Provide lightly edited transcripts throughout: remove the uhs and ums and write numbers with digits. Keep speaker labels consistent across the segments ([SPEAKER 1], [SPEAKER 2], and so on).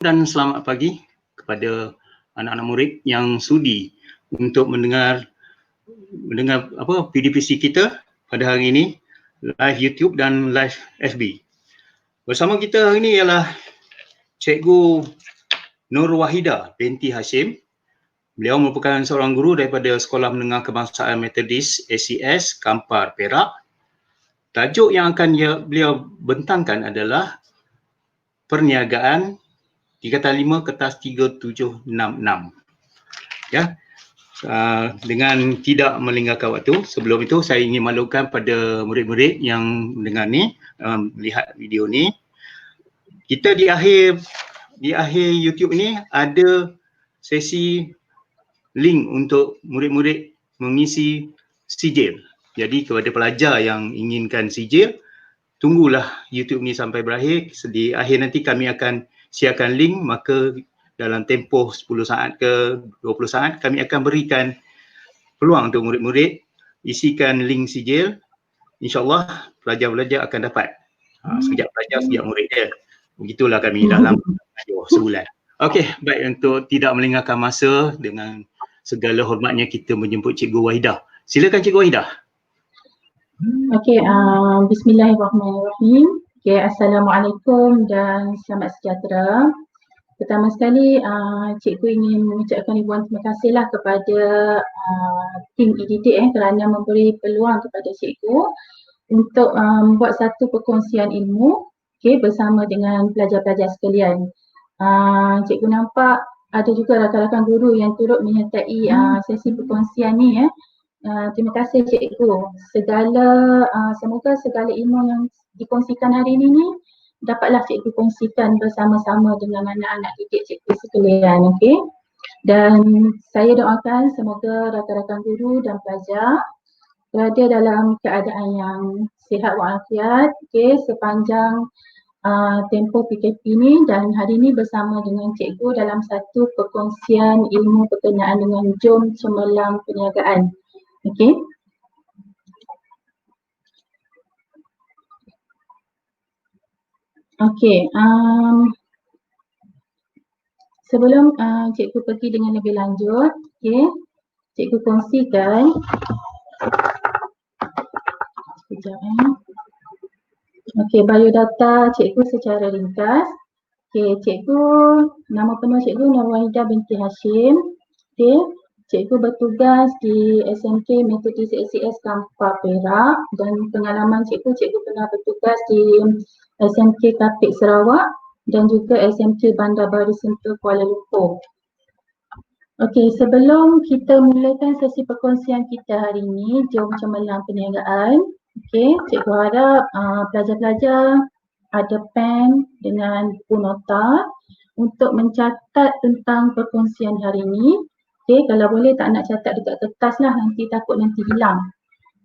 [SPEAKER 1] Dan selamat pagi kepada anak-anak murid yang sudi untuk mendengar PDPC kita pada hari ini, live YouTube dan live FB. Bersama kita hari ini ialah Cikgu Nur Wahida binti Hashim. Beliau merupakan seorang guru daripada Sekolah Menengah Kebangsaan Metodis ACS Kampar, Perak. Tajuk yang akan beliau bentangkan adalah perniagaan 3-5 kertas 3766. Ya. Dengan tidak melengahkan waktu, sebelum itu saya ingin maklumkan pada murid-murid yang mendengar ni, melihat video ni, kita di akhir YouTube ni ada sesi link untuk murid-murid mengisi sijil. Jadi kepada pelajar yang inginkan sijil, tunggulah YouTube ni sampai berakhir. Di akhir nanti kami akan siarkan link, maka dalam tempoh 10 saat ke 20 saat kami akan berikan peluang untuk murid-murid isikan link sijil. InsyaAllah pelajar-pelajar akan dapat. Sekejap pelajar, sekejap murid dia. Begitulah kami dalam sebulan. Okey, baik, untuk tidak melengahkan masa, dengan segala hormatnya kita menjemput Cikgu Wahidah. Silakan Cikgu Wahidah.
[SPEAKER 2] Okey, bismillahirrahmanirrahim. Okey, assalamualaikum dan selamat sejahtera. Pertama sekali, cikgu ingin mengucapkan ribuan terima kasihlah kepada tim e-didik kerana memberi peluang kepada cikgu untuk membuat satu perkongsian ilmu bersama dengan pelajar-pelajar sekalian. Cikgu nampak ada juga rakan-rakan guru yang turut menyertai sesi perkongsian ni. Terima kasih cikgu. Semoga segala ilmu yang dikongsikan hari ini dapatlah cikgu kongsikan bersama-sama dengan anak-anak didik cikgu sekalian. Okey. Dan saya doakan semoga rakan-rakan guru dan pelajar berada dalam keadaan yang sihat walafiat sepanjang tempoh PKP ni, dan hari ini bersama dengan cikgu dalam satu perkongsian ilmu berkenaan dengan jom cemerlang perniagaan. Okey. Okey, sebelum cikgu pergi dengan lebih lanjut, cikgu kongsikan. Sekejap. Okey, biodata cikgu secara ringkas. Okey, cikgu, nama penuh cikgu Nur Wahida binti Hashim. Okey, cikgu bertugas di SMK Metodis ACS Kampar, Perak, dan pengalaman cikgu pernah bertugas di SMK Kapit Sarawak dan juga SMK Bandar Baru Sentul Kuala Lumpur. Okey, sebelum kita mulakan sesi perkongsian kita hari ini, jom cemerlang perniagaan. Okey, cikgu harap pelajar-pelajar ada pen dengan buku nota untuk mencatat tentang perkongsian hari ini. Okey, kalau boleh tak nak catat dekat kertas lah, nanti takut nanti hilang.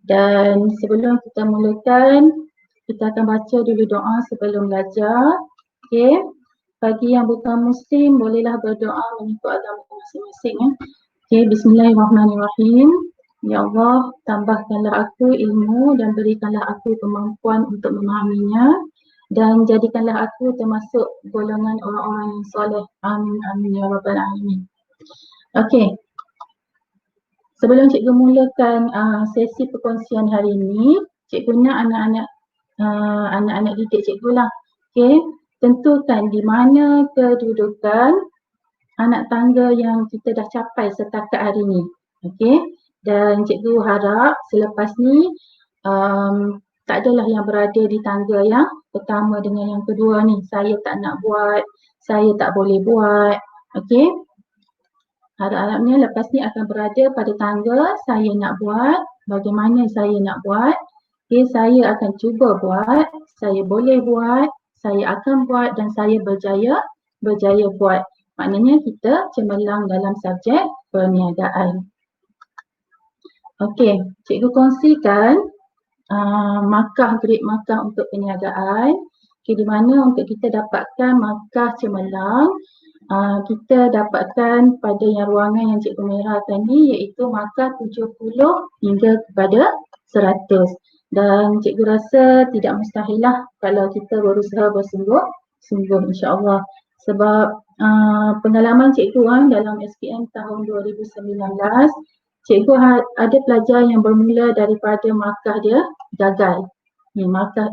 [SPEAKER 2] Dan sebelum kita mulakan, kita akan baca dulu doa sebelum belajar. Okey. Bagi yang bukan muslim, bolehlah berdoa mengikut agama masing-masing. Okey, bismillahirrahmanirrahim. Ya Allah, tambahkanlah aku ilmu dan berikanlah aku kemampuan untuk memahaminya, dan jadikanlah aku termasuk golongan orang-orang yang soleh. Amin, amin ya rabbal alamin. Okey. Sebelum cikgu mulakan sesi perkongsian hari ini, cikgu nak anak-anak didik cikgu lah. Okey, tentukan di mana kedudukan anak tangga yang kita dah capai setakat hari ini. Okey, dan cikgu harap selepas ni tak adalah yang berada di tangga yang pertama dengan yang kedua ni. Saya tak nak buat, saya tak boleh buat. Okey, harap-harapnya lepas ni akan berada pada tangga saya nak buat, bagaimana saya nak buat. Okay, saya akan cuba buat, saya boleh buat, saya akan buat dan saya berjaya buat. Maknanya kita cemerlang dalam subjek perniagaan. Okey, cikgu kongsikan grade markah untuk perniagaan. Okay, di mana untuk kita dapatkan markah cemerlang, kita dapatkan pada yang ruangan yang cikgu merahkan ni, iaitu markah 70 hingga kepada 100. Dan cikgu rasa tidak mustahil lah kalau kita berusaha bersungguh-sungguh, insya-Allah Sebab pengalaman cikgu dalam SPM tahun 2019, cikgu ada pelajar yang bermula daripada markah dia gagal. Ni markah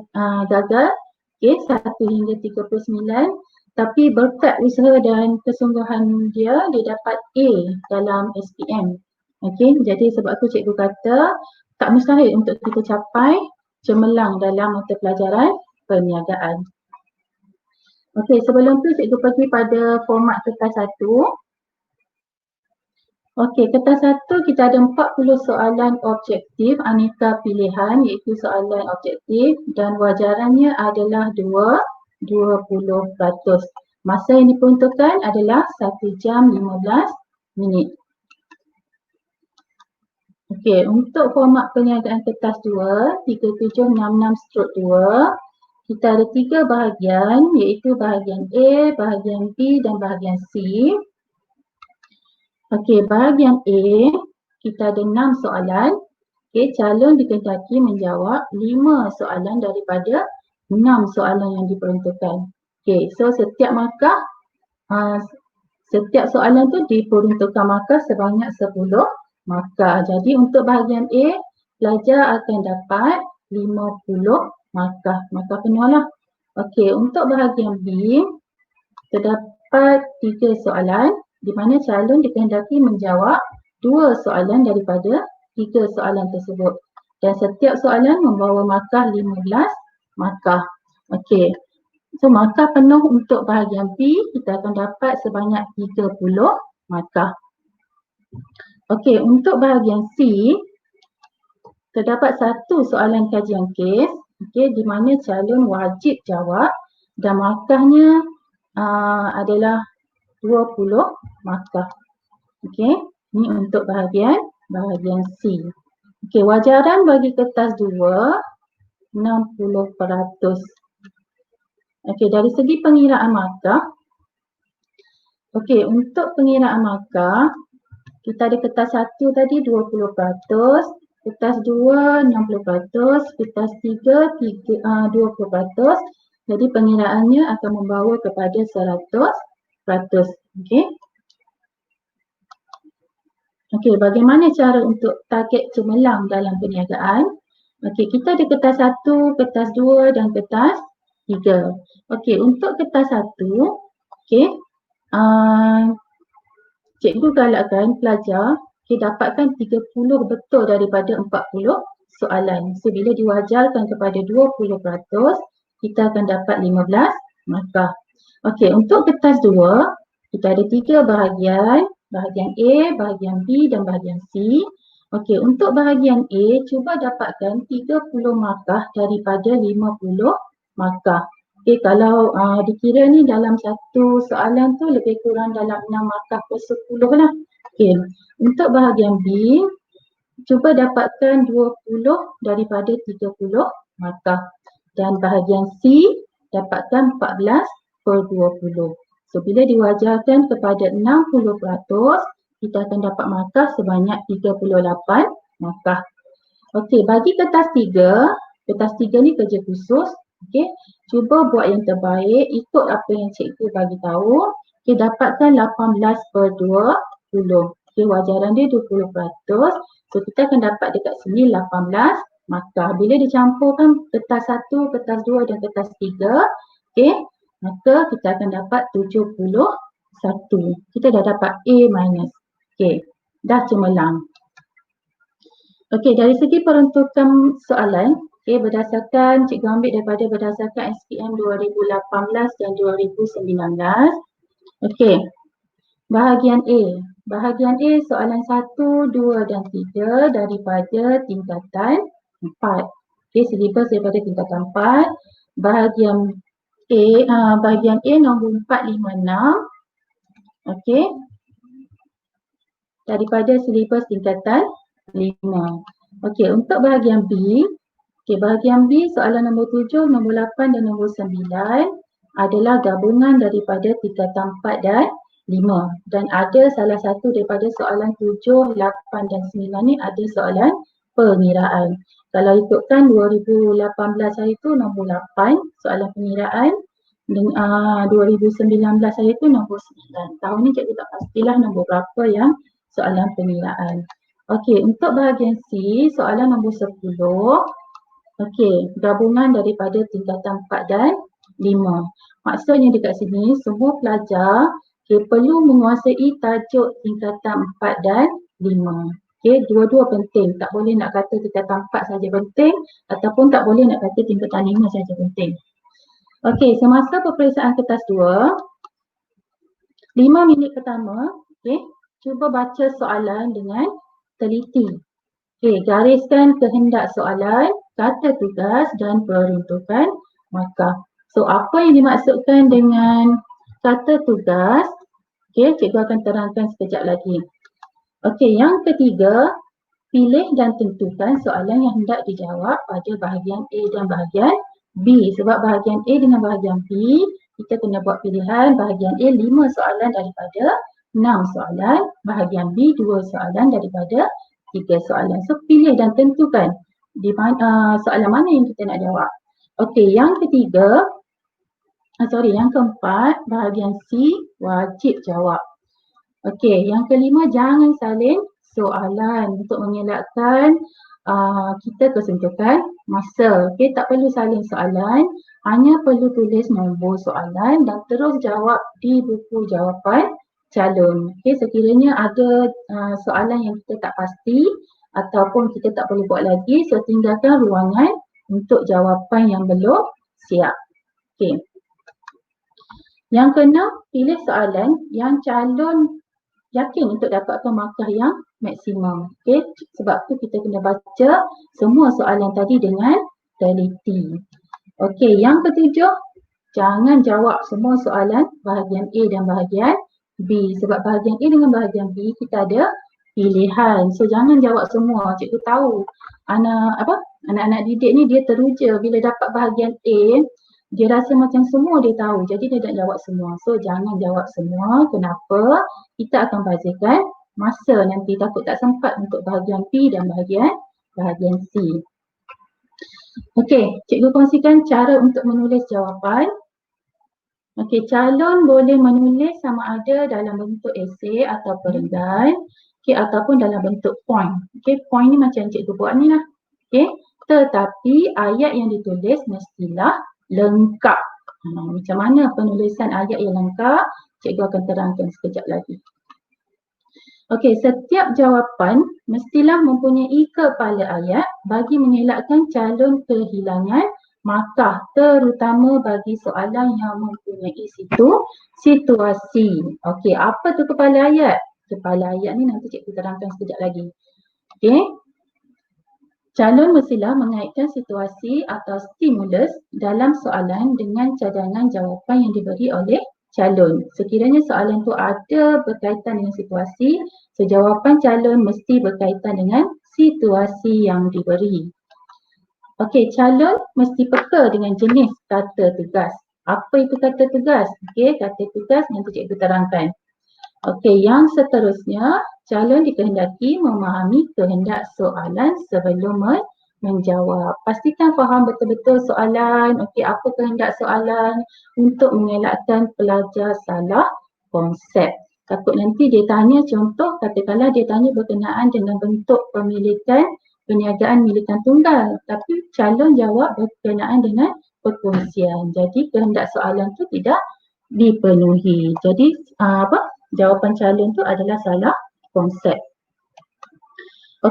[SPEAKER 2] gagal, okey, 1 hingga 39, tapi berkat usaha dan kesungguhan dia dapat A dalam SPM. Okey, jadi sebab tu cikgu kata tak mustahil untuk kita capai cemerlang dalam mata pelajaran perniagaan. Okey, sebelum tu cikgu pergi pada format kertas 1. Okey, kertas 1 kita ada 40 soalan objektif aneka pilihan, iaitu soalan objektif, dan wajarannya adalah 20%. Masa yang diperuntukkan adalah 1 jam 15 minit. Okey, untuk format perniagaan kertas 2, 3766/2, kita ada 3 bahagian, iaitu bahagian A, bahagian B dan bahagian C. Okey, bahagian A, kita ada 6 soalan. Okey, calon dikehendaki menjawab 5 soalan daripada 6 soalan yang diperuntukkan. Okey, so setiap markah, setiap soalan tu diperuntukkan markah sebanyak 10 markah. Jadi untuk bahagian A, pelajar akan dapat 50 markah penuh lah. Okey, untuk bahagian B, terdapat 3 soalan di mana calon dikehendaki menjawab 2 soalan daripada 3 soalan tersebut. Dan setiap soalan membawa markah 15 markah. Okey, so markah penuh untuk bahagian B kita akan dapat sebanyak 30 markah. Okey, untuk bahagian C, terdapat 1 soalan kajian kes, okey, di mana calon wajib jawab dan markahnya adalah 20 markah. Okey, ni untuk bahagian C. Okey, wajaran bagi kertas 2, 60%. Okey, dari segi pengiraan markah, okey, untuk pengiraan markah, kita ada kertas 1 tadi 20%, kertas 2 60%, kertas 3 20%. Jadi pengiraannya akan membawa kepada 100%. Okey. Okey, bagaimana cara untuk target cemerlang dalam perniagaan? Okey, kita ada kertas 1, kertas 2 dan kertas 3. Okey, untuk kertas 1, okey, cikgu galakkan pelajar dapatkan 30 betul daripada 40 soalan. So bila diwajarkan kepada 20%, kita akan dapat 15 markah. Okey, untuk kertas 2, kita ada 3 bahagian, bahagian A, bahagian B dan bahagian C. Okey, untuk bahagian A, cuba dapatkan 30 markah daripada 50 markah. Okey, kalau dikira ni dalam satu soalan tu lebih kurang dalam 6 markah per 10 lah. Okey, untuk bahagian B, cuba dapatkan 20 daripada 30 markah. Dan bahagian C, dapatkan 14 per 20. So, bila diwajarkan kepada 60%, kita akan dapat markah sebanyak 38 markah. Okey, bagi kertas 3 ni kerja khusus. Okey, cuba buat yang terbaik, ikut apa yang cikgu bagi tahu. Okey, dapatkan 18 per 20. Okey, wajaran dia 20%. So, kita akan dapat dekat sini 18 markah. Bila dicampurkan kertas 1, kertas 2 dan kertas 3, okey, maka kita akan dapat 71. Kita dah dapat A-. Okey, dah cemerlang. Okey, dari segi peruntukan soalan, okey, berdasarkan cikgu ambil daripada berdasarkan SPM 2018 dan 2019. Okey, bahagian A. Bahagian A soalan 1, 2 dan 3 daripada tingkatan 4. Okey, silibus daripada tingkatan 4. Bahagian A nombor 4, 5, 6. Okey, daripada silibus tingkatan 5. Okey, untuk bahagian B, okey, bahagian B soalan nombor 7, nombor 8 dan nombor 9 adalah gabungan daripada tingkatan 4 dan 5. Dan ada salah satu daripada soalan 7, 8 dan 9 ni ada soalan pengiraan. Kalau ikutkan 2018 hari tu nombor 8 soalan pengiraan, 2019 saya tu nombor 9. Tahun ni cikgu tak pastilah nombor berapa yang soalan penilaan. Okey, untuk bahagian C, soalan nombor 10. Okey, gabungan daripada tingkatan 4 dan 5. Maksudnya dekat sini, semua pelajar perlu menguasai tajuk tingkatan 4 dan 5. Okey, dua-dua penting. Tak boleh nak kata tingkatan 4 saja penting ataupun tak boleh nak kata tingkatan 5 saja penting. Okey, semasa peperiksaan kertas 2, 5 minit pertama, cuba baca soalan dengan teliti. Gariskan kehendak soalan, kata tugas dan peruntukan markah. So, apa yang dimaksudkan dengan kata tugas? Cikgu akan terangkan sekejap lagi. Yang ketiga, pilih dan tentukan soalan yang hendak dijawab pada bahagian A dan bahagian B. Sebab bahagian A dengan bahagian B, kita kena buat pilihan. Bahagian A 5 soalan daripada 6 soalan. Bahagian B 2 soalan daripada 3 soalan. So, pilih dan tentukan di mana, soalan mana yang kita nak jawab. Yang ketiga, yang keempat, bahagian C wajib jawab. Yang kelima, jangan salin soalan untuk mengelakkan kita kesentukan masa. Tak perlu salin soalan, hanya perlu tulis nombor soalan dan terus jawab di buku jawapan calon. Sekiranya ada soalan yang kita tak pasti ataupun kita tak boleh buat lagi, so tinggalkan ruangan untuk jawapan yang belum siap. Yang keenam, pilih soalan yang calon yakin untuk dapatkan markah yang maksimum. Sebab tu kita kena baca semua soalan tadi dengan teliti. Yang ketujuh, jangan jawab semua soalan bahagian A dan bahagian B. Sebab bahagian A dengan bahagian B kita ada pilihan. So, jangan jawab semua. Cikgu tahu anak-anak didik ni dia teruja bila dapat bahagian A, dia rasa macam semua dia tahu. Jadi dia nak jawab semua. So, jangan jawab semua. Kenapa? Kita akan bazirkan masa nanti, takut tak sempat untuk bahagian B dan bahagian C. Cikgu kongsikan cara untuk menulis jawapan. Calon boleh menulis sama ada dalam bentuk esei atau perenggan, ataupun dalam bentuk point. Point ni macam cikgu buat ni lah. Tetapi ayat yang ditulis mestilah lengkap. Macam mana penulisan ayat yang lengkap? Cikgu akan terangkan sekejap lagi. Setiap jawapan mestilah mempunyai kepala ayat bagi mengelakkan calon kehilangan markah, terutama bagi soalan yang mempunyai situasi. Apa tu kepala ayat? Kepala ayat ni nanti cikgu terangkan sekejap lagi. Calon mestilah mengaitkan situasi atau stimulus dalam soalan dengan cadangan jawapan yang diberi oleh calon. Sekiranya soalan tu ada berkaitan dengan situasi, so jawapan calon mesti berkaitan dengan situasi yang diberi. Calon mesti peka dengan jenis kata tugas. Apa itu kata tugas? Kata tugas nanti cikgu terangkan. Yang seterusnya, calon dikehendaki memahami kehendak soalan sebelum menjawab. Pastikan faham betul-betul soalan, apa kehendak soalan untuk mengelakkan pelajar salah konsep. Takut nanti dia tanya contoh, katakanlah dia tanya berkenaan dengan bentuk pemilikan perniagaan milikan tunggal, tapi calon jawab berkenaan dengan perkongsian. Jadi kehendak soalan tu tidak dipenuhi. Jadi jawapan calon tu adalah salah konsep.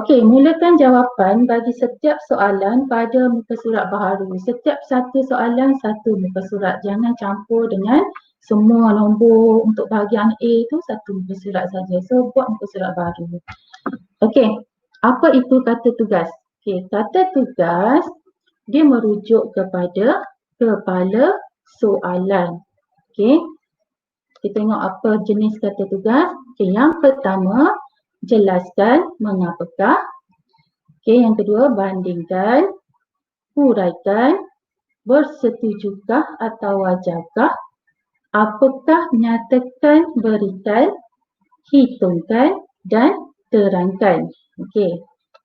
[SPEAKER 2] Mulakan jawapan bagi setiap soalan pada muka surat baharu. Setiap satu soalan satu muka surat. Jangan campur dengan semua nombor untuk bahagian A tu satu muka surat saja. So, buat muka surat baru. Apa itu kata tugas? Kata tugas dia merujuk kepada kepala soalan. Kita tengok apa jenis kata tugas. Yang pertama, jelaskan mengapakah. Yang kedua, bandingkan, huraikan, bersetujukah atau wajarkah, apakah, nyatakan, berikan, hitungkan dan terangkan.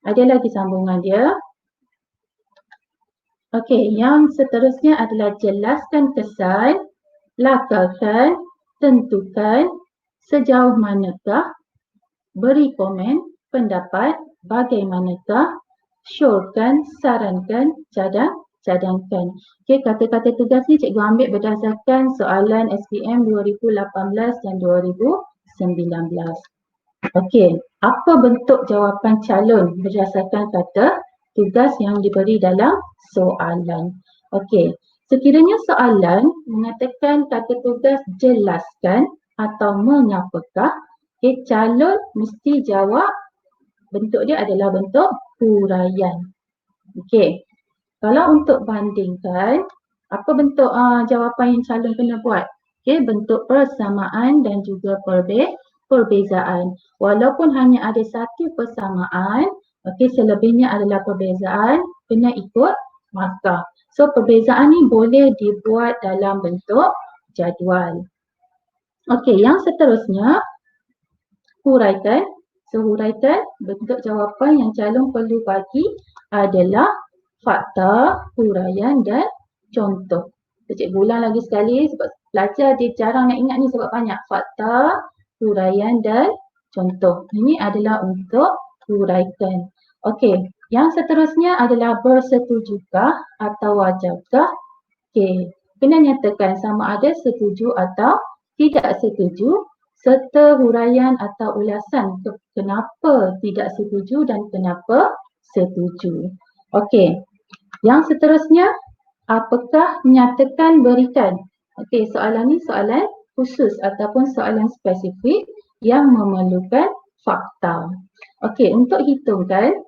[SPEAKER 2] Ada lagi sambungan dia. Yang seterusnya adalah jelaskan kesan, lakarkan, tentukan, sejauh manakah, beri komen, pendapat, bagaimanakah, syorkan, sarankan, cadangkan. Okey, kata-kata tugas ni cikgu ambil berdasarkan soalan SPM 2018 dan 2019. Okey, apa bentuk jawapan calon berdasarkan kata tugas yang diberi dalam soalan? Okey, sekiranya soalan mengatakan kata tugas jelaskan atau mengapakah, calon mesti jawab bentuk dia adalah bentuk huraian. Okey, kalau untuk bandingkan, apa bentuk jawapan yang calon kena buat? Okey, bentuk persamaan dan juga perbezaan. Walaupun hanya ada satu persamaan, okey, selebihnya adalah perbezaan, kena ikut markah. So, perbezaan ni boleh dibuat dalam bentuk jadual. Okey, yang seterusnya, huraikan. So, huraikan bentuk jawapan yang calon perlu bagi adalah fakta, huraian dan contoh. Cikgu ulang lagi sekali sebab pelajar dia jarang nak ingat ni sebab banyak. Fakta, huraian dan contoh. Ini adalah untuk huraikan. Okey, yang seterusnya adalah bersetujukah atau wajarkah? Okey, kena nyatakan sama ada setuju atau tidak setuju serta huraian atau ulasan kenapa tidak setuju dan kenapa setuju. Okey, yang seterusnya, apakah nyatakan berikan? Okey, soalan ni soalan khusus ataupun soalan spesifik yang memerlukan fakta. Okey, untuk hitungkan,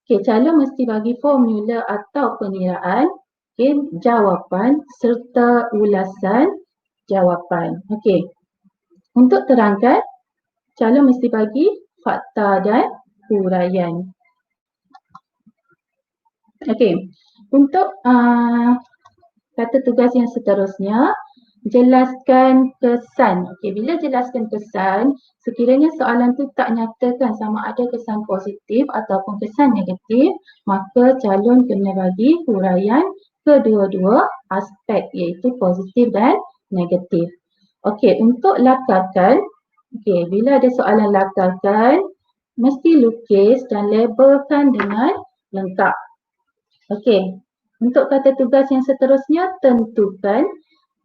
[SPEAKER 2] calon mesti bagi formula atau peniraan, jawapan serta ulasan jawapan. Okey, untuk terangkan, calon mesti bagi fakta dan huraian. Okey, untuk kata tugas yang seterusnya, jelaskan kesan. Okey, bila jelaskan kesan, sekiranya soalan tu tak nyatakan sama ada kesan positif ataupun kesan negatif, maka calon kena bagi huraian kedua-dua aspek iaitu positif dan negatif. Okey, untuk lakarkan, okey, bila ada soalan lakarkan, mesti lukis dan labelkan dengan lengkap. Okey, untuk kata tugas yang seterusnya, tentukan.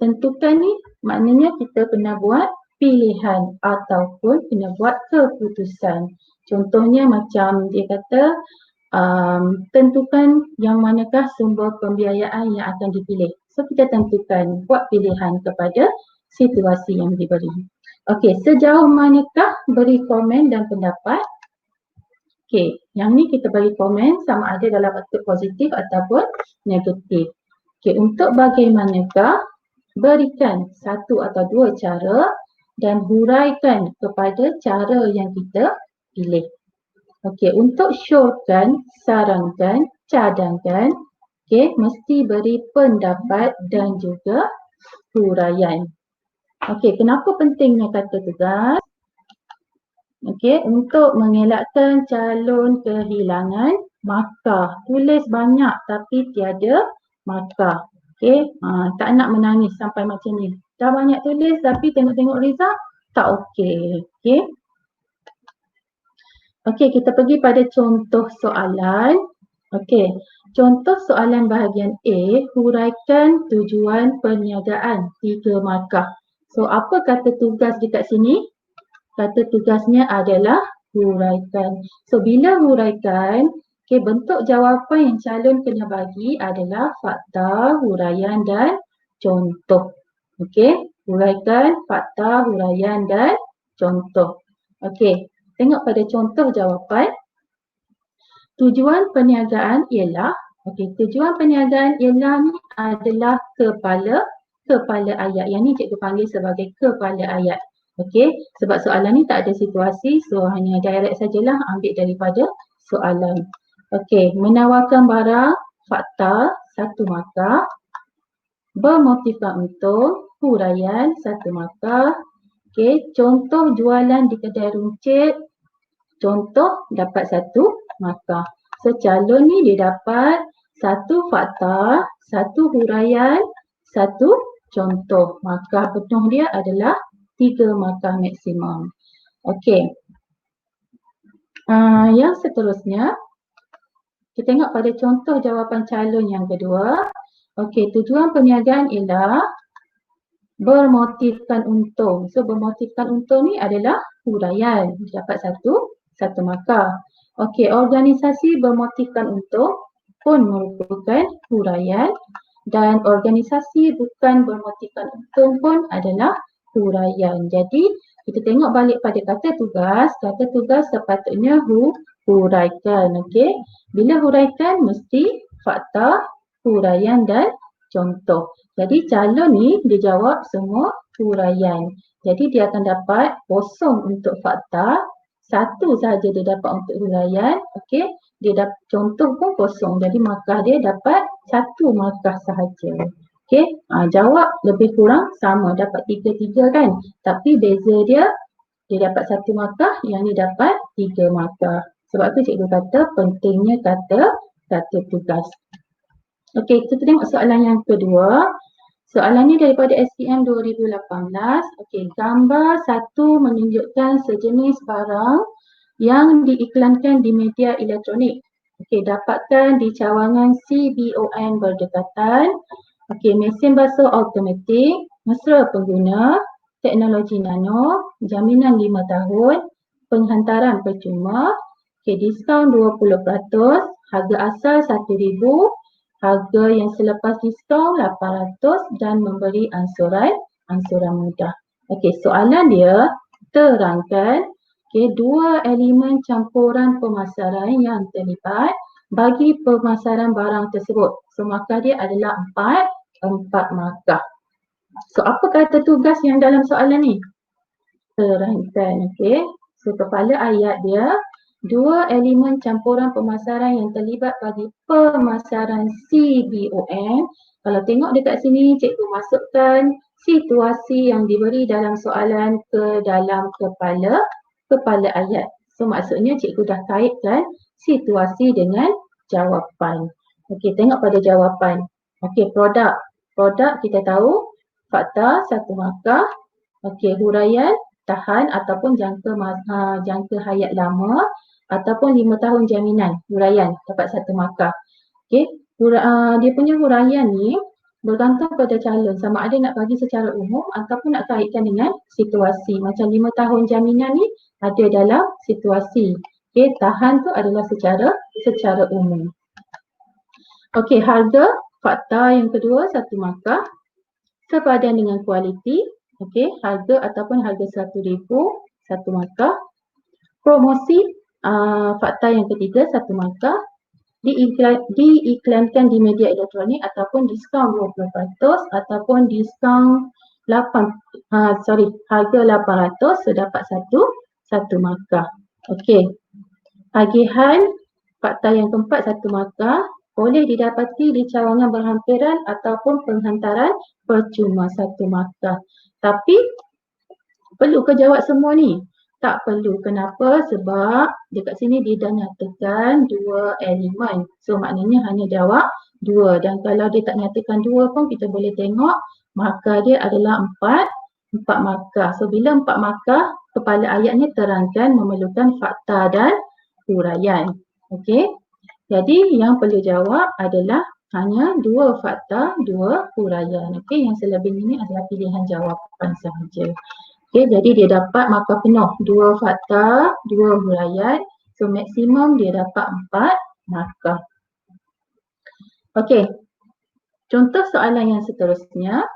[SPEAKER 2] Tentukan ni maknanya kita kena buat pilihan ataupun kena buat keputusan. Contohnya macam dia kata, tentukan yang manakah sumber pembiayaan yang akan dipilih. So kita tentukan, buat pilihan kepada situasi yang diberi. Okey, sejauh manakah beri komen dan pendapat? Okey, yang ni kita bagi komen sama ada dalam bentuk positif ataupun negatif. Okey, untuk bagaimanakah, berikan satu atau dua cara dan huraikan kepada cara yang kita pilih. Okey, untuk syorkan, sarankan, cadangkan, okey, mesti beri pendapat dan juga huraian. Okey, kenapa pentingnya kata tugas? Okey, untuk mengelakkan calon kehilangan markah. Tulis banyak tapi tiada markah. Okey, tak nak menangis sampai macam ni. Dah banyak tulis tapi tengok-tengok result tak okey. Okey. Okey, kita pergi pada contoh soalan. Okey, contoh soalan bahagian A, huraikan tujuan perniagaan 3 markah. So, apa kata tugas dekat sini? Kata tugasnya adalah huraikan. So, bila huraikan, bentuk jawapan yang calon kena bagi adalah fakta, huraian dan contoh. Okey, huraikan, fakta, huraian dan contoh. Okey, tengok pada contoh jawapan. Tujuan perniagaan ialah, tujuan perniagaan ialah ni adalah kepala ayat. Yang ni cikgu panggil sebagai kepala ayat. Okey, sebab soalan ni tak ada situasi, so hanya direct sajalah ambil daripada soalan. Okey, menawarkan barang, fakta, 1 markah. Bermotifkan untung, huraian, 1 markah. Okey, contoh jualan di kedai runcit, contoh dapat 1 markah. So, calon ni dia dapat 1 fakta, 1 huraian, 1 contoh. Markah penuh dia adalah 3 markah maksimum. Okey. Yang seterusnya, kita tengok pada contoh jawapan calon yang kedua. Okey, tujuan perniagaan ialah bermotifkan untung. So, bermotifkan untung ni adalah huraian. Dapat satu markah. Okey, organisasi bermotifkan untung pun merupakan huraian dan organisasi bukan bermotifkan untung pun adalah huraian. Jadi, kita tengok balik pada kata tugas sepatutnya huraikan. Okey, bila huraikan mesti fakta, huraian dan contoh. Jadi calon ni dia jawab semua huraian. Jadi dia akan dapat kosong untuk fakta, 1 sahaja dia dapat untuk huraian. Okey, dia dapat contoh pun kosong. Jadi markah dia dapat 1 markah sahaja. Okey, jawab lebih kurang sama, dapat 3-3 kan. Tapi beza dia dapat 1 markah, yang ni dapat 3 markah. Sebab tu cikgu kata pentingnya kata tugas. Okey, kita tengok soalan yang kedua. Soalan ni daripada SPM 2018. Okey, gambar 1 menunjukkan sejenis barang yang diiklankan di media elektronik. Okey, dapatkan di cawangan CBON berdekatan. Okey, mesin basuh automatik, mesra pengguna, teknologi nano, jaminan 5 tahun, penghantaran percuma, okey, diskaun 20%, harga asal RM1,000, harga yang selepas diskaun RM800 dan memberi ansuran mudah. Okey, soalan dia terangkan dua elemen campuran pemasaran yang terlibat bagi pemasaran barang tersebut. So markah dia adalah 4 markah. So apa kata tugas yang dalam soalan ni? Terangkan, okey. So kepala ayat dia, dua elemen campuran pemasaran yang terlibat bagi pemasaran CBON. Kalau tengok dekat sini, cikgu masukkan situasi yang diberi dalam soalan ke dalam kepala ayat. So maksudnya cikgu dah kaitkan situasi dengan jawapan. Okey, tengok pada jawapan. Okey, produk. Produk kita tahu fakta 1 markah. Okey, huraian tahan ataupun jangka hayat lama ataupun 5 tahun jaminan huraian dapat 1 markah. Okey, dia punya huraian ni bergantung pada calon sama ada nak bagi secara umum ataupun nak kaitkan dengan situasi. Macam 5 tahun jaminan ni ada dalam situasi. Okey, tahan tu adalah secara umum. Okey, harga fakta yang kedua 1 markah. Sepadan dengan kualiti. Okey, harga ataupun harga RM1,000 1 markah. Promosi fakta yang ketiga 1 markah. Diiklankan di media elektronik ataupun diskaun 20% ataupun diskaun harga RM800 dapat 1 markah. Okey. Agihan fakta yang keempat 1 markah boleh didapati di cawangan berhampiran ataupun penghantaran percuma 1 markah. Tapi perlu ke jawab semua ni? Tak perlu. Kenapa? Sebab dekat sini dia dah nyatakan 2 elemen. So maknanya hanya jawab 2. Dan kalau dia tak nyatakan 2 pun kita boleh tengok markah dia adalah 4 markah. So bila 4 markah, kepala ayatnya terangkan memerlukan fakta dan huraian. Okey. Jadi yang perlu jawab adalah hanya 2 fakta, 2 huraian. Okey, yang selebihnya ini adalah pilihan jawapan sahaja. Okey, jadi dia dapat markah penuh 2 fakta, 2 huraian. So maksimum dia dapat 4 markah. Okey. Contoh soalan yang seterusnya,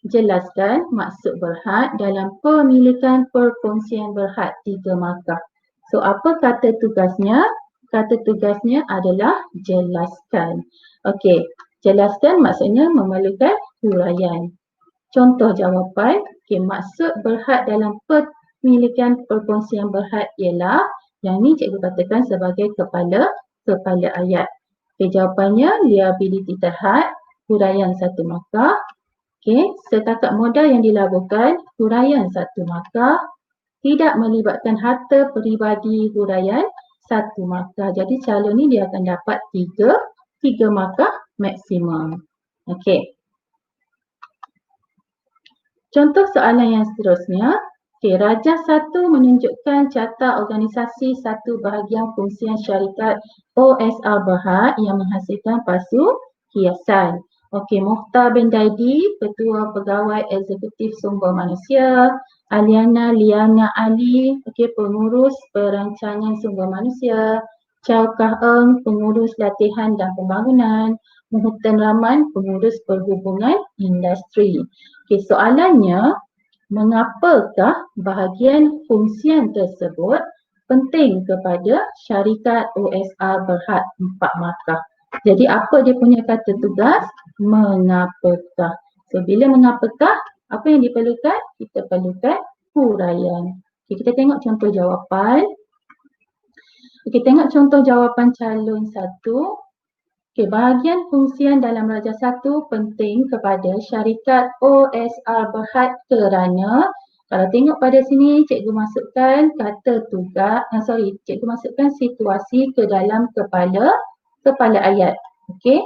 [SPEAKER 2] jelaskan maksud berhad dalam pemilikan perkongsian berhad 3 markah. So apa kata tugasnya? Kata tugasnya adalah jelaskan. Okey, jelaskan maksudnya memerlukan huraian. Contoh jawapan, okey, maksud berhad dalam pemilikan perkongsian berhad ialah, yang ni cikgu katakan sebagai kepala ayat. Okey, jawapannya liability terhad, huraian 1 markah. Okey, setakat modal yang dilaburkan, huraian 1 markah. Tidak melibatkan harta peribadi, huraian 1 markah. Jadi calon ni dia akan dapat 3 markah maksimum. Okey. Contoh soalan yang seterusnya. Okey, Rajah 1 menunjukkan carta organisasi satu bahagian fungsian syarikat OSR Berhad yang menghasilkan pasu hiasan. Okey, Mukhtar bin Daidi, Ketua Pegawai Eksekutif Sumber Manusia. Aliana Liana Ali, okey, Pengurus Perancangan Sumber Manusia. Chow Kah Eng, Pengurus Latihan dan Pembangunan. Muhyiddin Rahman, Pengurus Perhubungan Industri. Okey, soalannya, mengapakah bahagian fungsian tersebut penting kepada syarikat OSR Berhad 4 markah? Jadi apa dia punya kata tugas? Mengapakah. So bila mengapakah, apa yang diperlukan? Kita perlukan huraian. Okay, kita tengok contoh jawapan. Okay, tengok contoh jawapan calon 1. Okay, bahagian fungsian dalam Rajah 1 penting kepada syarikat OSR Berhad kerana kalau tengok pada sini cikgu masukkan kata tugas, cikgu masukkan situasi ke dalam kepala ayat. Okey.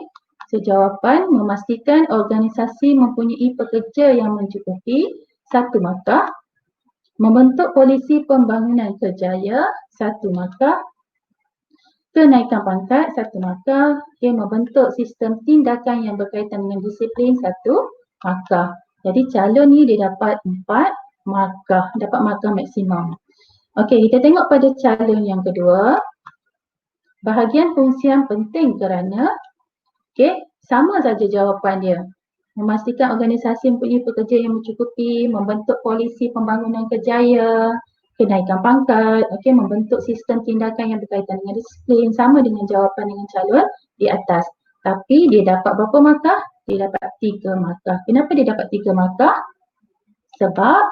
[SPEAKER 2] So jawapan memastikan organisasi mempunyai pekerja yang mencukupi 1 markah, membentuk polisi pembangunan kerjaya 1 markah, kenaikan pangkat 1 markah, membentuk sistem tindakan yang berkaitan dengan disiplin 1 markah. Jadi calon ni dia dapat 4 markah, dapat markah maksimum. Okey, kita tengok pada calon yang kedua. Bahagian fungsian penting kerana, sama saja jawapan dia. Memastikan organisasi mempunyai pekerja yang mencukupi, membentuk polisi pembangunan kerjaya, kenaikan pangkat, membentuk sistem tindakan yang berkaitan dengan disiplin, sama dengan jawapan dengan calon di atas. Tapi dia dapat berapa markah? Dia dapat 3 markah. Kenapa dia dapat 3 markah? Sebab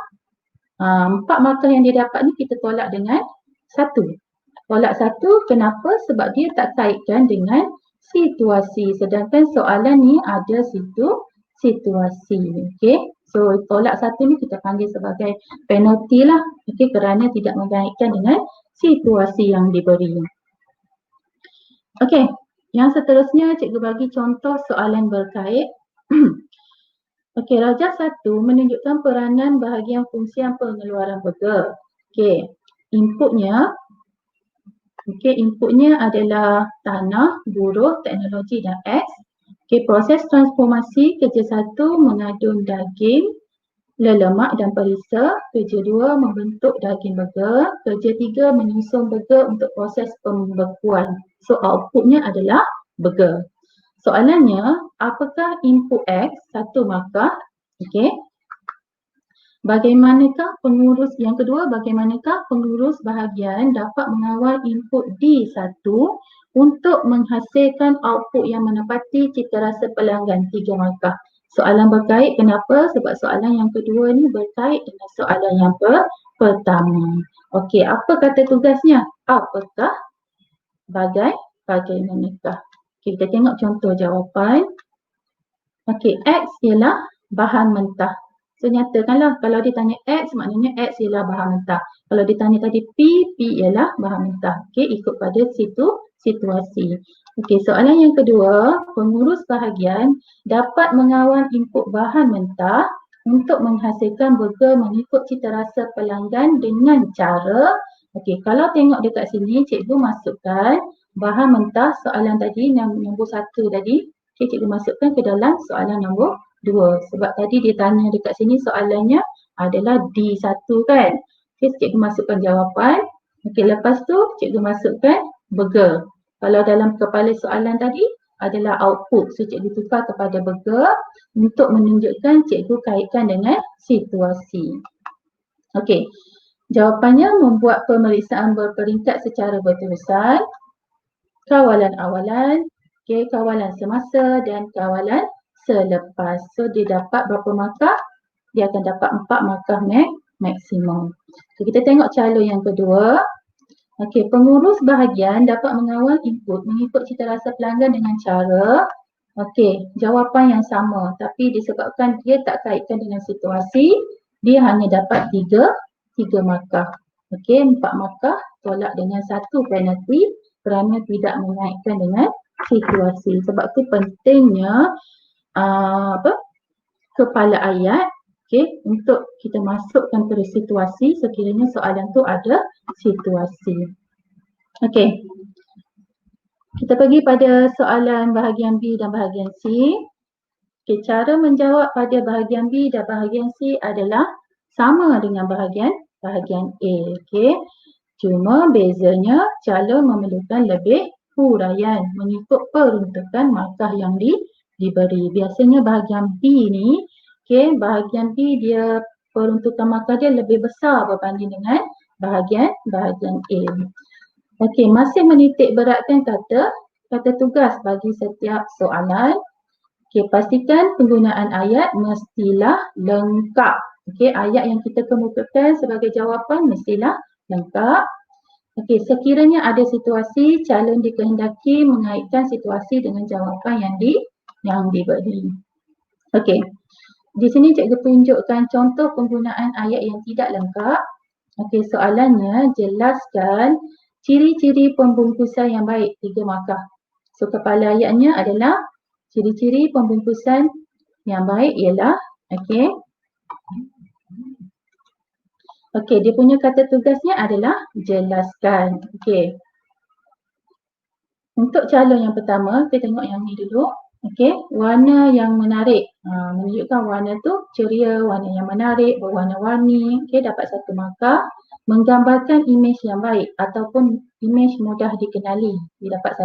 [SPEAKER 2] 4 markah yang dia dapat ni kita tolak dengan 1. Tolak 1 kenapa? Sebab dia tak kaitkan dengan situasi. Sedangkan soalan ni ada situasi. Okey. So tolak 1 ni kita panggil sebagai penalti lah. Okey, kerana tidak mengaitkan dengan situasi yang diberi. Okey, yang seterusnya cikgu bagi contoh soalan berkait. Okey, Rajah 1 menunjukkan peranan bahagian fungsian pengeluaran berger. Okey, inputnya adalah tanah, buruh, teknologi dan X. Okey, proses transformasi kerja 1 mengadun daging, lelemak dan perisa. Kerja 2 membentuk daging burger. Kerja 3 menyusun burger untuk proses pembekuan. So outputnya adalah burger. Soalannya, apakah input X 1 markah? Okey. Bagaimanakah pengurus yang kedua, bagaimanakah pengurus bahagian dapat mengawal input D1 untuk menghasilkan output yang menepati citarasa pelanggan 3 markah. Soalan berkait, kenapa? Sebab soalan yang kedua ni berkait dengan soalan yang pertama. Okey, apa kata tugasnya? Apakah? Bagaimanakah? Okay, kita tengok contoh jawapan. Okey, X ialah bahan mentah. So nyatakanlah kalau dia tanya X, maknanya X ialah bahan mentah. Kalau dia tanya tadi P ialah bahan mentah. Okey, ikut pada situasi. Okey, soalan yang kedua, pengurus bahagian dapat mengawal input bahan mentah untuk menghasilkan burger mengikut citarasa pelanggan dengan cara. Okey, kalau tengok dekat sini, cikgu masukkan bahan mentah soalan tadi nombor 1 tadi. Okey, cikgu masukkan ke dalam soalan nombor 2. Sebab tadi dia tanya dekat sini soalannya adalah D1 kan. Okey, cikgu masukkan jawapan. Okey, lepas tu cikgu masukkan burger. Kalau dalam kepala soalan tadi adalah output. So cikgu tukar kepada burger untuk menunjukkan cikgu kaitkan dengan situasi. Okey, jawapannya membuat pemeriksaan berperingkat secara berterusan, kawalan awalan, kawalan semasa dan kawalan selepas. So dia dapat berapa markah? Dia akan dapat 4 markah maksimum. So, kita tengok calon yang kedua. Okey, pengurus bahagian dapat mengawal input mengikut citarasa pelanggan dengan cara. Okey, jawapan yang sama tapi disebabkan dia tak kaitkan dengan situasi, dia hanya dapat 3 markah. Okey, 4 markah tolak dengan 1 penalti kerana tidak mengaitkan dengan situasi. Sebab tu pentingnya kepala ayat Okey, untuk kita masukkan ke situasi sekiranya soalan tu ada situasi. Okey. Kita pergi pada soalan bahagian B dan bahagian C. Okay, cara menjawab pada bahagian B dan bahagian C adalah sama dengan bahagian A. Okay. Cuma bezanya calon memerlukan lebih huraian mengikut peruntukan markah yang diberi. Biasanya bahagian B ni, okay, bahagian B dia peruntukan markah dia lebih besar berbanding dengan bahagian A. Okey, masih menitik beratkan kata tugas bagi setiap soalan. Okey, pastikan penggunaan ayat mestilah lengkap. Okey, ayat yang kita kemukakan sebagai jawapan mestilah lengkap. Okey, sekiranya ada situasi, calon dikehendaki mengaitkan situasi dengan jawapan yang diberi. Okey, di sini cikgu tunjukkan contoh penggunaan ayat yang tidak lengkap. Okey, soalannya jelaskan ciri-ciri pembungkusan yang baik, 3 markah. So, kepala ayatnya adalah ciri-ciri pembungkusan yang baik ialah, okey. Okey, dia punya kata tugasnya adalah jelaskan. Okey. Untuk calon yang pertama, kita tengok yang ni dulu. Okey, warna yang menarik. Menunjukkan warna tu ceria, warna yang menarik, berwarna-warni. Okey, dapat 1 markah. Menggambarkan imej yang baik ataupun imej mudah dikenali. Dia dapat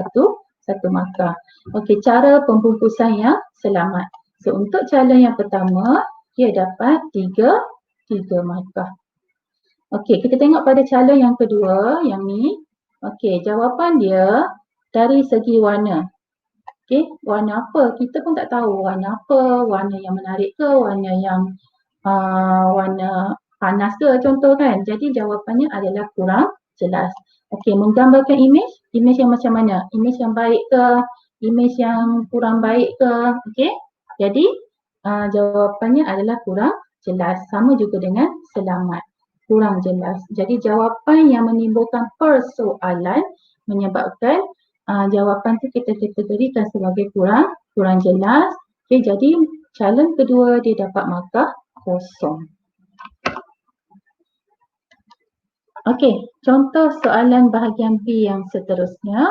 [SPEAKER 2] satu markah. Okey, cara pembungkusan yang selamat. So, untuk calon yang pertama, dia dapat 3 markah. Okey, kita tengok pada calon yang kedua, yang ni. Okey, jawapan dia dari segi warna. Okey, warna apa? Kita pun tak tahu warna apa, warna yang menarik ke, warna yang warna panas ke contoh kan. Jadi jawapannya adalah kurang jelas. Okey, menggambarkan imej yang macam mana? Imej yang baik ke, imej yang kurang baik ke? Okey. Jadi jawapannya adalah kurang jelas. Sama juga dengan selamat. Kurang jelas. Jadi jawapan yang menimbulkan persoalan menyebabkan jawapan tu kita kategorikan sebagai kurang jelas. Okey, jadi calon kedua dia dapat markah kosong. Okey, contoh soalan bahagian B yang seterusnya.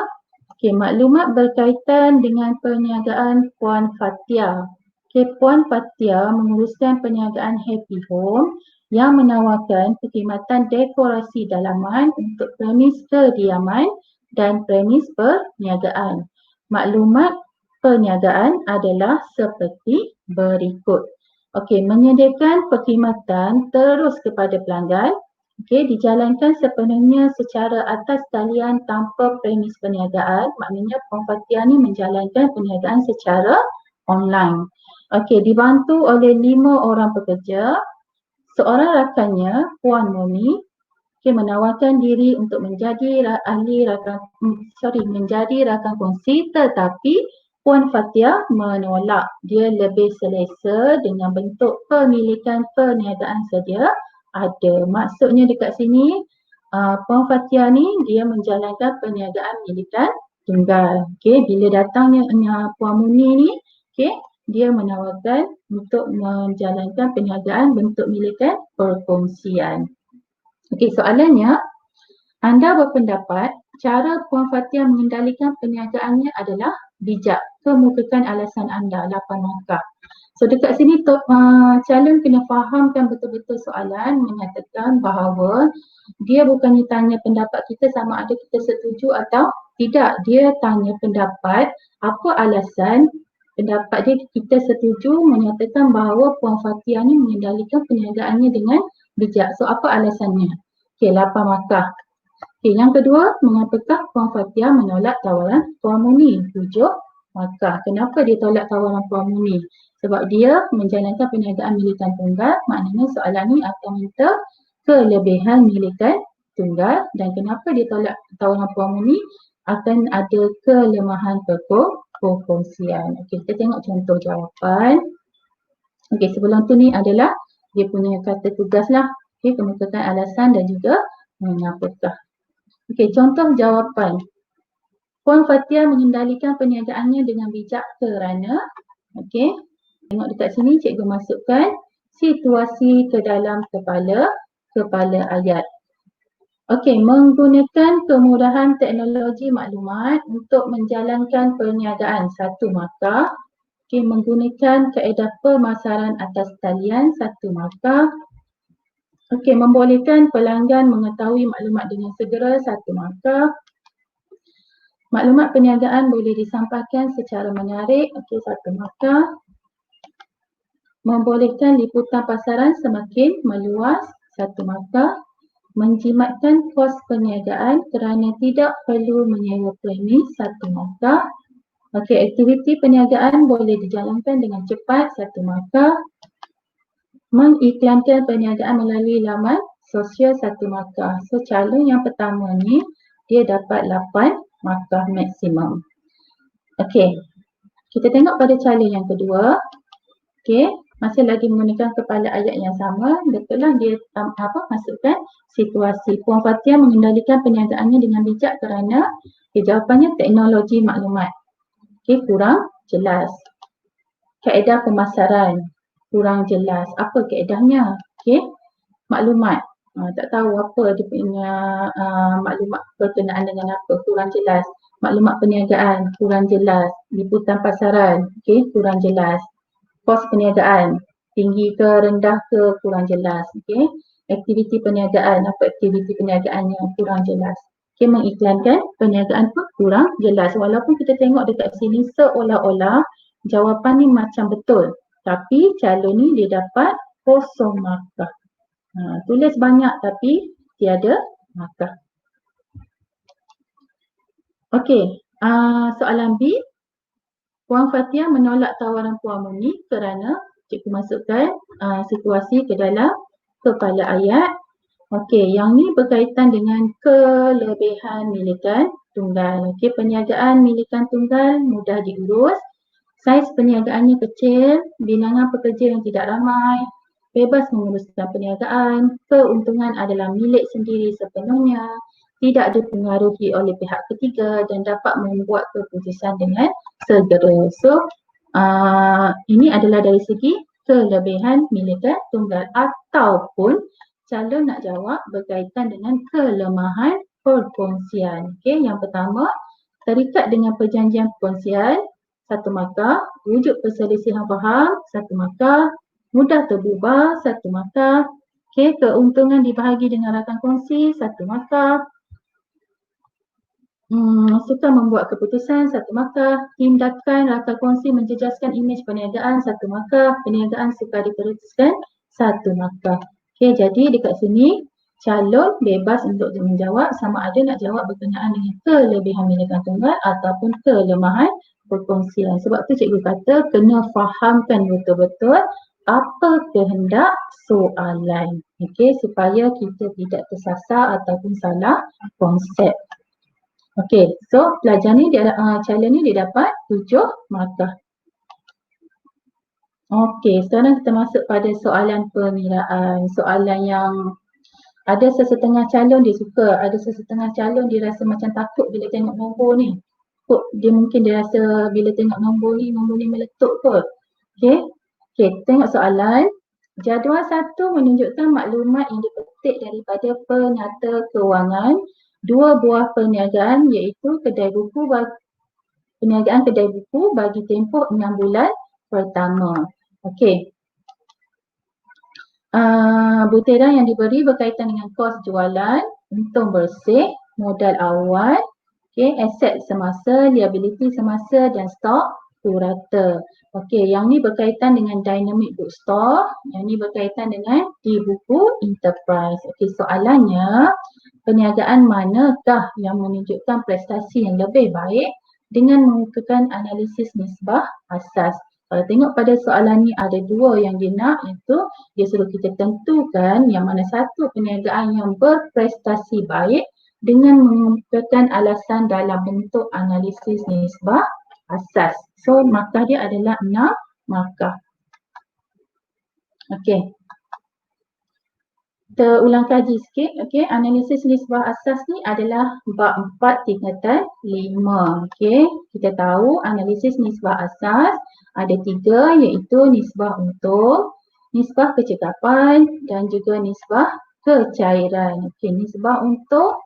[SPEAKER 2] Okey, maklumat berkaitan dengan perniagaan Puan Fatia. Okey, Puan Fatia menguruskan perniagaan Happy Home yang menawarkan perkhidmatan dekorasi dalaman untuk premis kediaman dan premis perniagaan. Maklumat perniagaan adalah seperti berikut. Okey, menyediakan perkhidmatan terus kepada pelanggan. Okey, dijalankan sepenuhnya secara atas talian tanpa premis perniagaan. Maknanya Puan Fatia ni menjalankan perniagaan secara online. Okey, dibantu oleh 5 orang pekerja. Seorang rakannya, Puan Moni, menawarkan diri untuk menjadi rakan kongsi, tetapi Puan Fatia menolak. Dia lebih selesa dengan bentuk pemilikan perniagaan saja ada. Maksudnya dekat sini Puan Fatia ni dia menjalankan perniagaan milikan tunggal. Okey, bila datangnya Puan Muni ni, okey, dia menawarkan untuk menjalankan perniagaan bentuk milikan perkongsian. Okey, soalannya, anda berpendapat cara Puan Fatia mengendalikan perniagaannya adalah bijak. Kemukakan alasan anda, 8 markah. So dekat sini calon kena fahamkan betul-betul soalan menyatakan bahawa dia bukannya tanya pendapat kita sama ada kita setuju atau tidak. Dia tanya pendapat, apa alasan pendapat dia kita setuju menyatakan bahawa Puan Fatia ni mengendalikan perniagaannya dengan bijak. So apa alasannya? Okey, 8 markah. Okey, yang kedua, mengapakah Puan Fatia menolak tawaran Puan Muni? 7 markah. Kenapa dia tolak tawaran Puan Muni? Sebab dia menjalankan perniagaan milikan tunggal, maknanya soalan ni akan minta kelebihan milikan tunggal. Dan kenapa dia tolak tawaran Puan Muni? Akan ada kelemahan perkongsian. Okey, kita tengok contoh jawapan. Okey, sebelum tu ni adalah dia punya kata tugas lah. Okey, kemukakan alasan dan juga mengapakah. Okey, contoh jawapan. Puan Fatia mengendalikan perniagaannya dengan bijak kerana, okey, tengok dekat sini cikgu masukkan situasi ke dalam kepala ayat. Okey, menggunakan kemudahan teknologi maklumat untuk menjalankan perniagaan satu markah. Okey, menggunakan kaedah pemasaran atas talian satu markah. Okey, membolehkan pelanggan mengetahui maklumat dengan segera satu markah. Maklumat perniagaan boleh disampaikan secara menarik, okey, satu markah. Membolehkan liputan pasaran semakin meluas, satu markah. Menjimatkan kos perniagaan kerana tidak perlu menyewa premis, satu markah. Okey, aktiviti perniagaan boleh dijalankan dengan cepat, satu markah. Mengiklankan perniagaan melalui laman sosial, satu markah. So, calon yang pertama ni dia dapat 8 markah maksimum. Okey, kita tengok pada calon yang kedua. Okey, masih lagi menggunakan kepala ayat yang sama. Betul lah dia masukkan situasi. Puan Fatia mengendalikan perniagaannya dengan bijak kerana jawapannya teknologi maklumat. Okey, kurang jelas. Kaedah pemasaran kurang jelas. Apa kaedahnya? Okey, maklumat. Tak tahu apa dia punya maklumat berkenaan dengan apa, kurang jelas. Maklumat perniagaan kurang jelas. Liputan pasaran, okey, kurang jelas. Kos perniagaan tinggi ke rendah ke kurang jelas. Okey, aktiviti perniagaan, apa aktiviti perniagaannya kurang jelas. Okey, mengiklankan perniagaan pun kurang jelas. Walaupun kita tengok dekat sini seolah-olah jawapan ni macam betul, tapi calon ni dia dapat kosong markah. Tulis banyak tapi tiada markah. Okey, soalan B. Puan Fatia menolak tawaran Puan Muni kerana cikgu masukkan situasi ke dalam kepala ayat. Okey, yang ni berkaitan dengan kelebihan milikan tunggal. Okey, perniagaan milikan tunggal mudah diurus. Saiz perniagaannya kecil, bilangan pekerja yang tidak ramai, bebas menguruskan perniagaan, keuntungan adalah milik sendiri sepenuhnya, tidak dipengaruhi oleh pihak ketiga dan dapat membuat keputusan dengan segera. So, ini adalah dari segi kelebihan milikan tunggal, ataupun calon nak jawab berkaitan dengan kelemahan perkongsian. Okey, yang pertama, terikat dengan perjanjian perkongsian, satu markah. Wujud perselisihan faham, satu markah. Mudah terbubar, satu markah. Okey, keuntungan dibahagi dengan rakan kongsi, satu markah. Suka membuat keputusan, satu markah. Tindakan rakan kongsi menjejaskan imej perniagaan, satu markah. Perniagaan suka diteruskan, satu markah. Okey, jadi dekat sini calon bebas untuk menjawab sama ada nak jawab berkenaan dengan kelebihan milikan tunggal ataupun kelemahan perkongsian. Sebab tu cikgu kata kena fahamkan betul-betul apa kehendak soalan. Okey, supaya kita tidak tersasar ataupun salah konsep. Okey, so pelajar ni calon ni dia dapat 7 markah. Okey, sekarang kita masuk pada soalan pengiraan. Soalan yang ada sesetengah calon dia suka, ada sesetengah calon dia rasa macam takut bila tengok nombor ni. Dia rasa bila tengok nombor ni meletup kot. Okey, tengok soalan. Jadual 1 menunjukkan maklumat yang dipetik daripada penata kewangan 2 buah perniagaan iaitu perniagaan kedai buku bagi tempoh 6 bulan pertama. Okey. Butiran yang diberi berkaitan dengan kos jualan, untung bersih, modal awal, aset semasa, liability semasa dan stok purata. Okey, yang ni berkaitan dengan dynamic bookstore, yang ni berkaitan dengan di buku enterprise. Okey, soalannya perniagaan manakah yang menunjukkan prestasi yang lebih baik dengan mengukuhkan analisis nisbah asas. Kalau tengok pada soalan ni ada 2 yang dia nak, iaitu dia suruh kita tentukan yang mana satu perniagaan yang berprestasi baik dengan mengumpulkan alasan dalam bentuk analisis nisbah asas. So, markah dia adalah 6 markah. Okey. Kita ulang kaji sikit. Okey, analisis nisbah asas ni adalah bab 4 tingkatan 5. Okey, kita tahu analisis nisbah asas ada 3 iaitu nisbah untung, nisbah kecekapan dan juga nisbah kecairan. Okey, nisbah untung,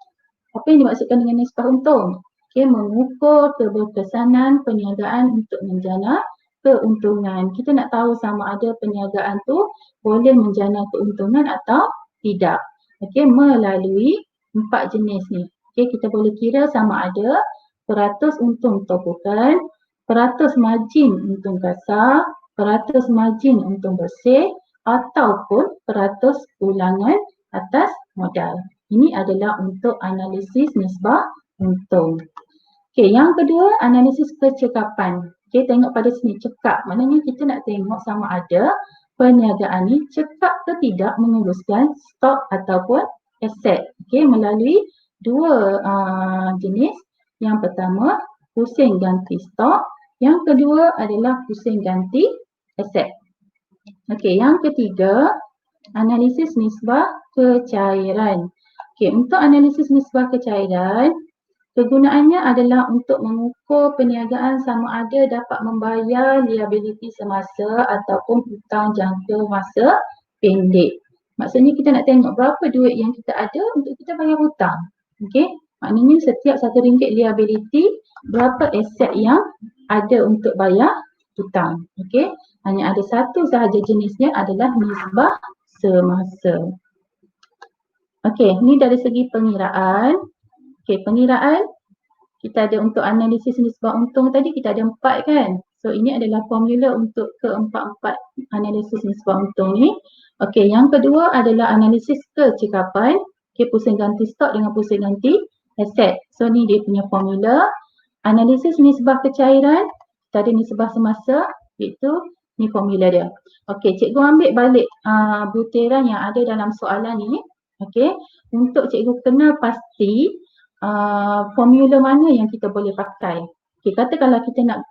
[SPEAKER 2] apa yang dimaksudkan dengan nisbah untung? Okey, mengukur keberkesanan perniagaan untuk menjana keuntungan. Kita nak tahu sama ada perniagaan tu boleh menjana keuntungan atau tidak. Okey, melalui 4 jenis ni. Okey, kita boleh kira sama ada peratus untung atau bukan, peratus margin untung kasar, peratus margin untung bersih ataupun peratus ulangan atas modal. Ini adalah untuk analisis nisbah untung. Okey, yang kedua, analisis kecekapan. Okey, tengok pada sini, cekap. Maknanya kita nak tengok sama ada perniagaan ni cekap ke tidak menguruskan stok ataupun aset. Okey, melalui dua jenis. Yang pertama, pusing ganti stok. Yang kedua adalah pusing ganti aset. Okey, yang ketiga, analisis nisbah kecairan. Okey, untuk analisis nisbah kecairan, kegunaannya adalah untuk mengukur perniagaan sama ada dapat membayar liability semasa ataupun hutang jangka masa pendek. Maksudnya kita nak tengok berapa duit yang kita ada untuk kita bayar hutang. Okey, maknanya setiap RM1 liability, berapa aset yang ada untuk bayar hutang. Okey, hanya ada satu sahaja jenisnya adalah nisbah semasa. Okey, ni dari segi pengiraan. Okey, pengiraan kita ada untuk analisis nisbah untung tadi kita ada 4 kan. So ini adalah formula untuk keempat-empat analisis nisbah untung ni. Okey, yang kedua adalah analisis kecekapan. Okey, pusing ganti stok dengan pusing ganti aset. So ni dia punya formula. Analisis nisbah kecairan, kita ada nisbah semasa, iaitu ni formula dia. Okey, cikgu ambil balik butiran yang ada dalam soalan ni. Okey, untuk cikgu kenal pasti formula mana yang kita boleh pakai. Okay, kata kalau kita nak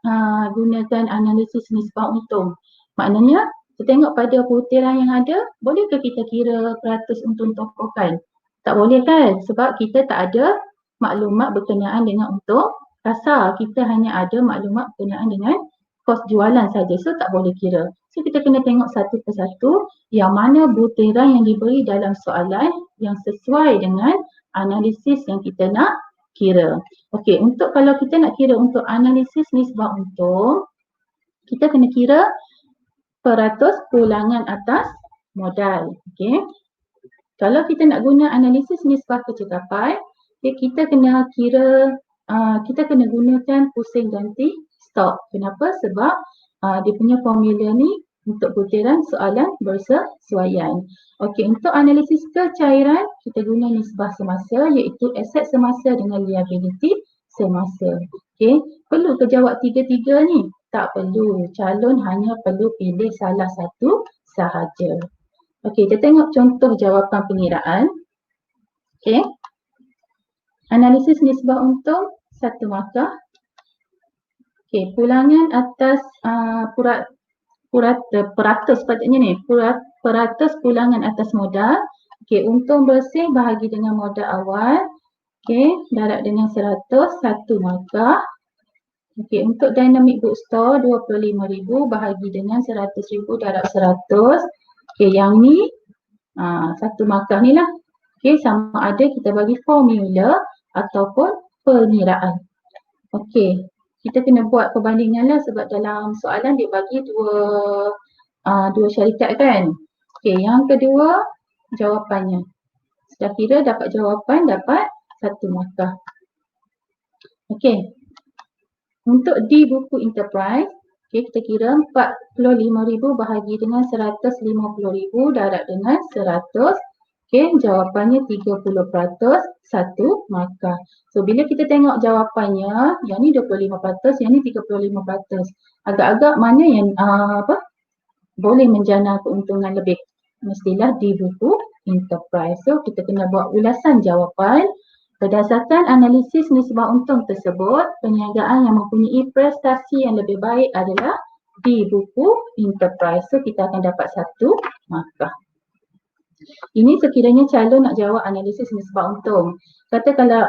[SPEAKER 2] gunakan analisis nisbah untung, maknanya kita tengok pada butiran yang ada, bolehkah kita kira peratus untung tokokan? Tak boleh kan? Sebab kita tak ada maklumat berkenaan dengan untung kasar. Kita hanya ada maklumat berkenaan dengan kos jualan saja. So tak boleh kira. So kita kena tengok satu persatu yang mana butiran yang diberi dalam soalan yang sesuai dengan analisis yang kita nak kira. Okey, untuk kalau kita nak kira untuk analisis nisbah untung, kita kena kira peratus pulangan atas modal. Okey. Kalau kita nak guna analisis nisbah kecekapan, kita kena kira kita kena gunakan pusing ganti stok. Kenapa? Sebab dia punya formula ni untuk butiran soalan bersesuaian. Okey, untuk analisis kecairan, kita guna nisbah semasa iaitu aset semasa dengan liability semasa. Okey, perlu ke jawab tiga-tiga ni? Tak perlu. Calon hanya perlu pilih salah satu sahaja. Okey, kita tengok contoh jawapan pengiraan. Okey. Analisis nisbah untung, 1 markah. Okey, pulangan atas peratus patutnya ni, peratus pulangan atas modal. Okey, untung bersih bahagi dengan modal awal. Okey, darab dengan 100, 1 markah. Okey, untuk dynamic bookstore 25,000 bahagi dengan 100,000 darab 100. Okey, yang ni 1 markah ni lah. Okey, sama ada kita bagi formula ataupun pengiraan. Okey, kita kena buat perbandingan lah sebab dalam soalan dia bagi dua syarikat kan. Okey, yang kedua jawapannya. Sudah kira dapat jawapan, dapat 1 markah. Okey, untuk di buku enterprise, okay, kita kira 45,000 bahagi dengan 150,000 darab dengan 100. Okey, jawapannya 30%, 1 markah. So bila kita tengok jawapannya, yang ni 25%, yang ni 35%. Agak-agak mana yang boleh menjana keuntungan lebih? Mestilah di buku enterprise. So kita kena buat ulasan jawapan. Berdasarkan analisis nisbah untung tersebut, perniagaan yang mempunyai prestasi yang lebih baik adalah di buku enterprise. So kita akan dapat 1 markah. Ini sekiranya calon nak jawab analisis nisbah untung. Kata kalau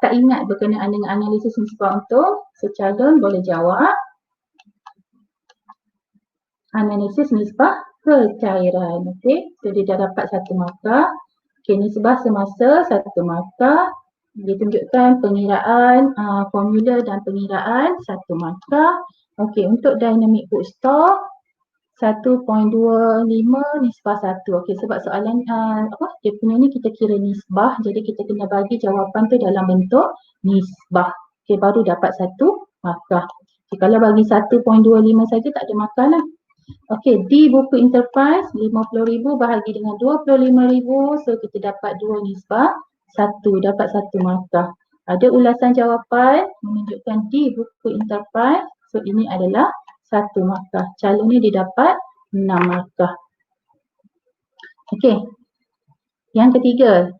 [SPEAKER 2] tak ingat berkenaan dengan analisis nisbah untung, so calon boleh jawab analisis nisbah kecairan. Okey, so dia dah dapat 1 markah. Okey, nisbah semasa 1 markah. Dia tunjukkan pengiraan formula dan pengiraan 1 markah. Okey, untuk dynamic bookstore 1.25 nisbah 1. Okey, sebab soalan dia punya ni kita kira nisbah, jadi kita kena bagi jawapan tu dalam bentuk nisbah. Okey, baru dapat 1 markah. Okay, kalau bagi 1.25 saja tak ada markah lah. Okey, di buku Enterprise 50,000 bahagi dengan 25,000, so kita dapat 2 nisbah 1, dapat 1 markah. Ada ulasan jawapan menunjukkan di buku Enterprise, so ini adalah 1 markah. Calon ni dia dapat 6 markah. Okey. Yang ketiga,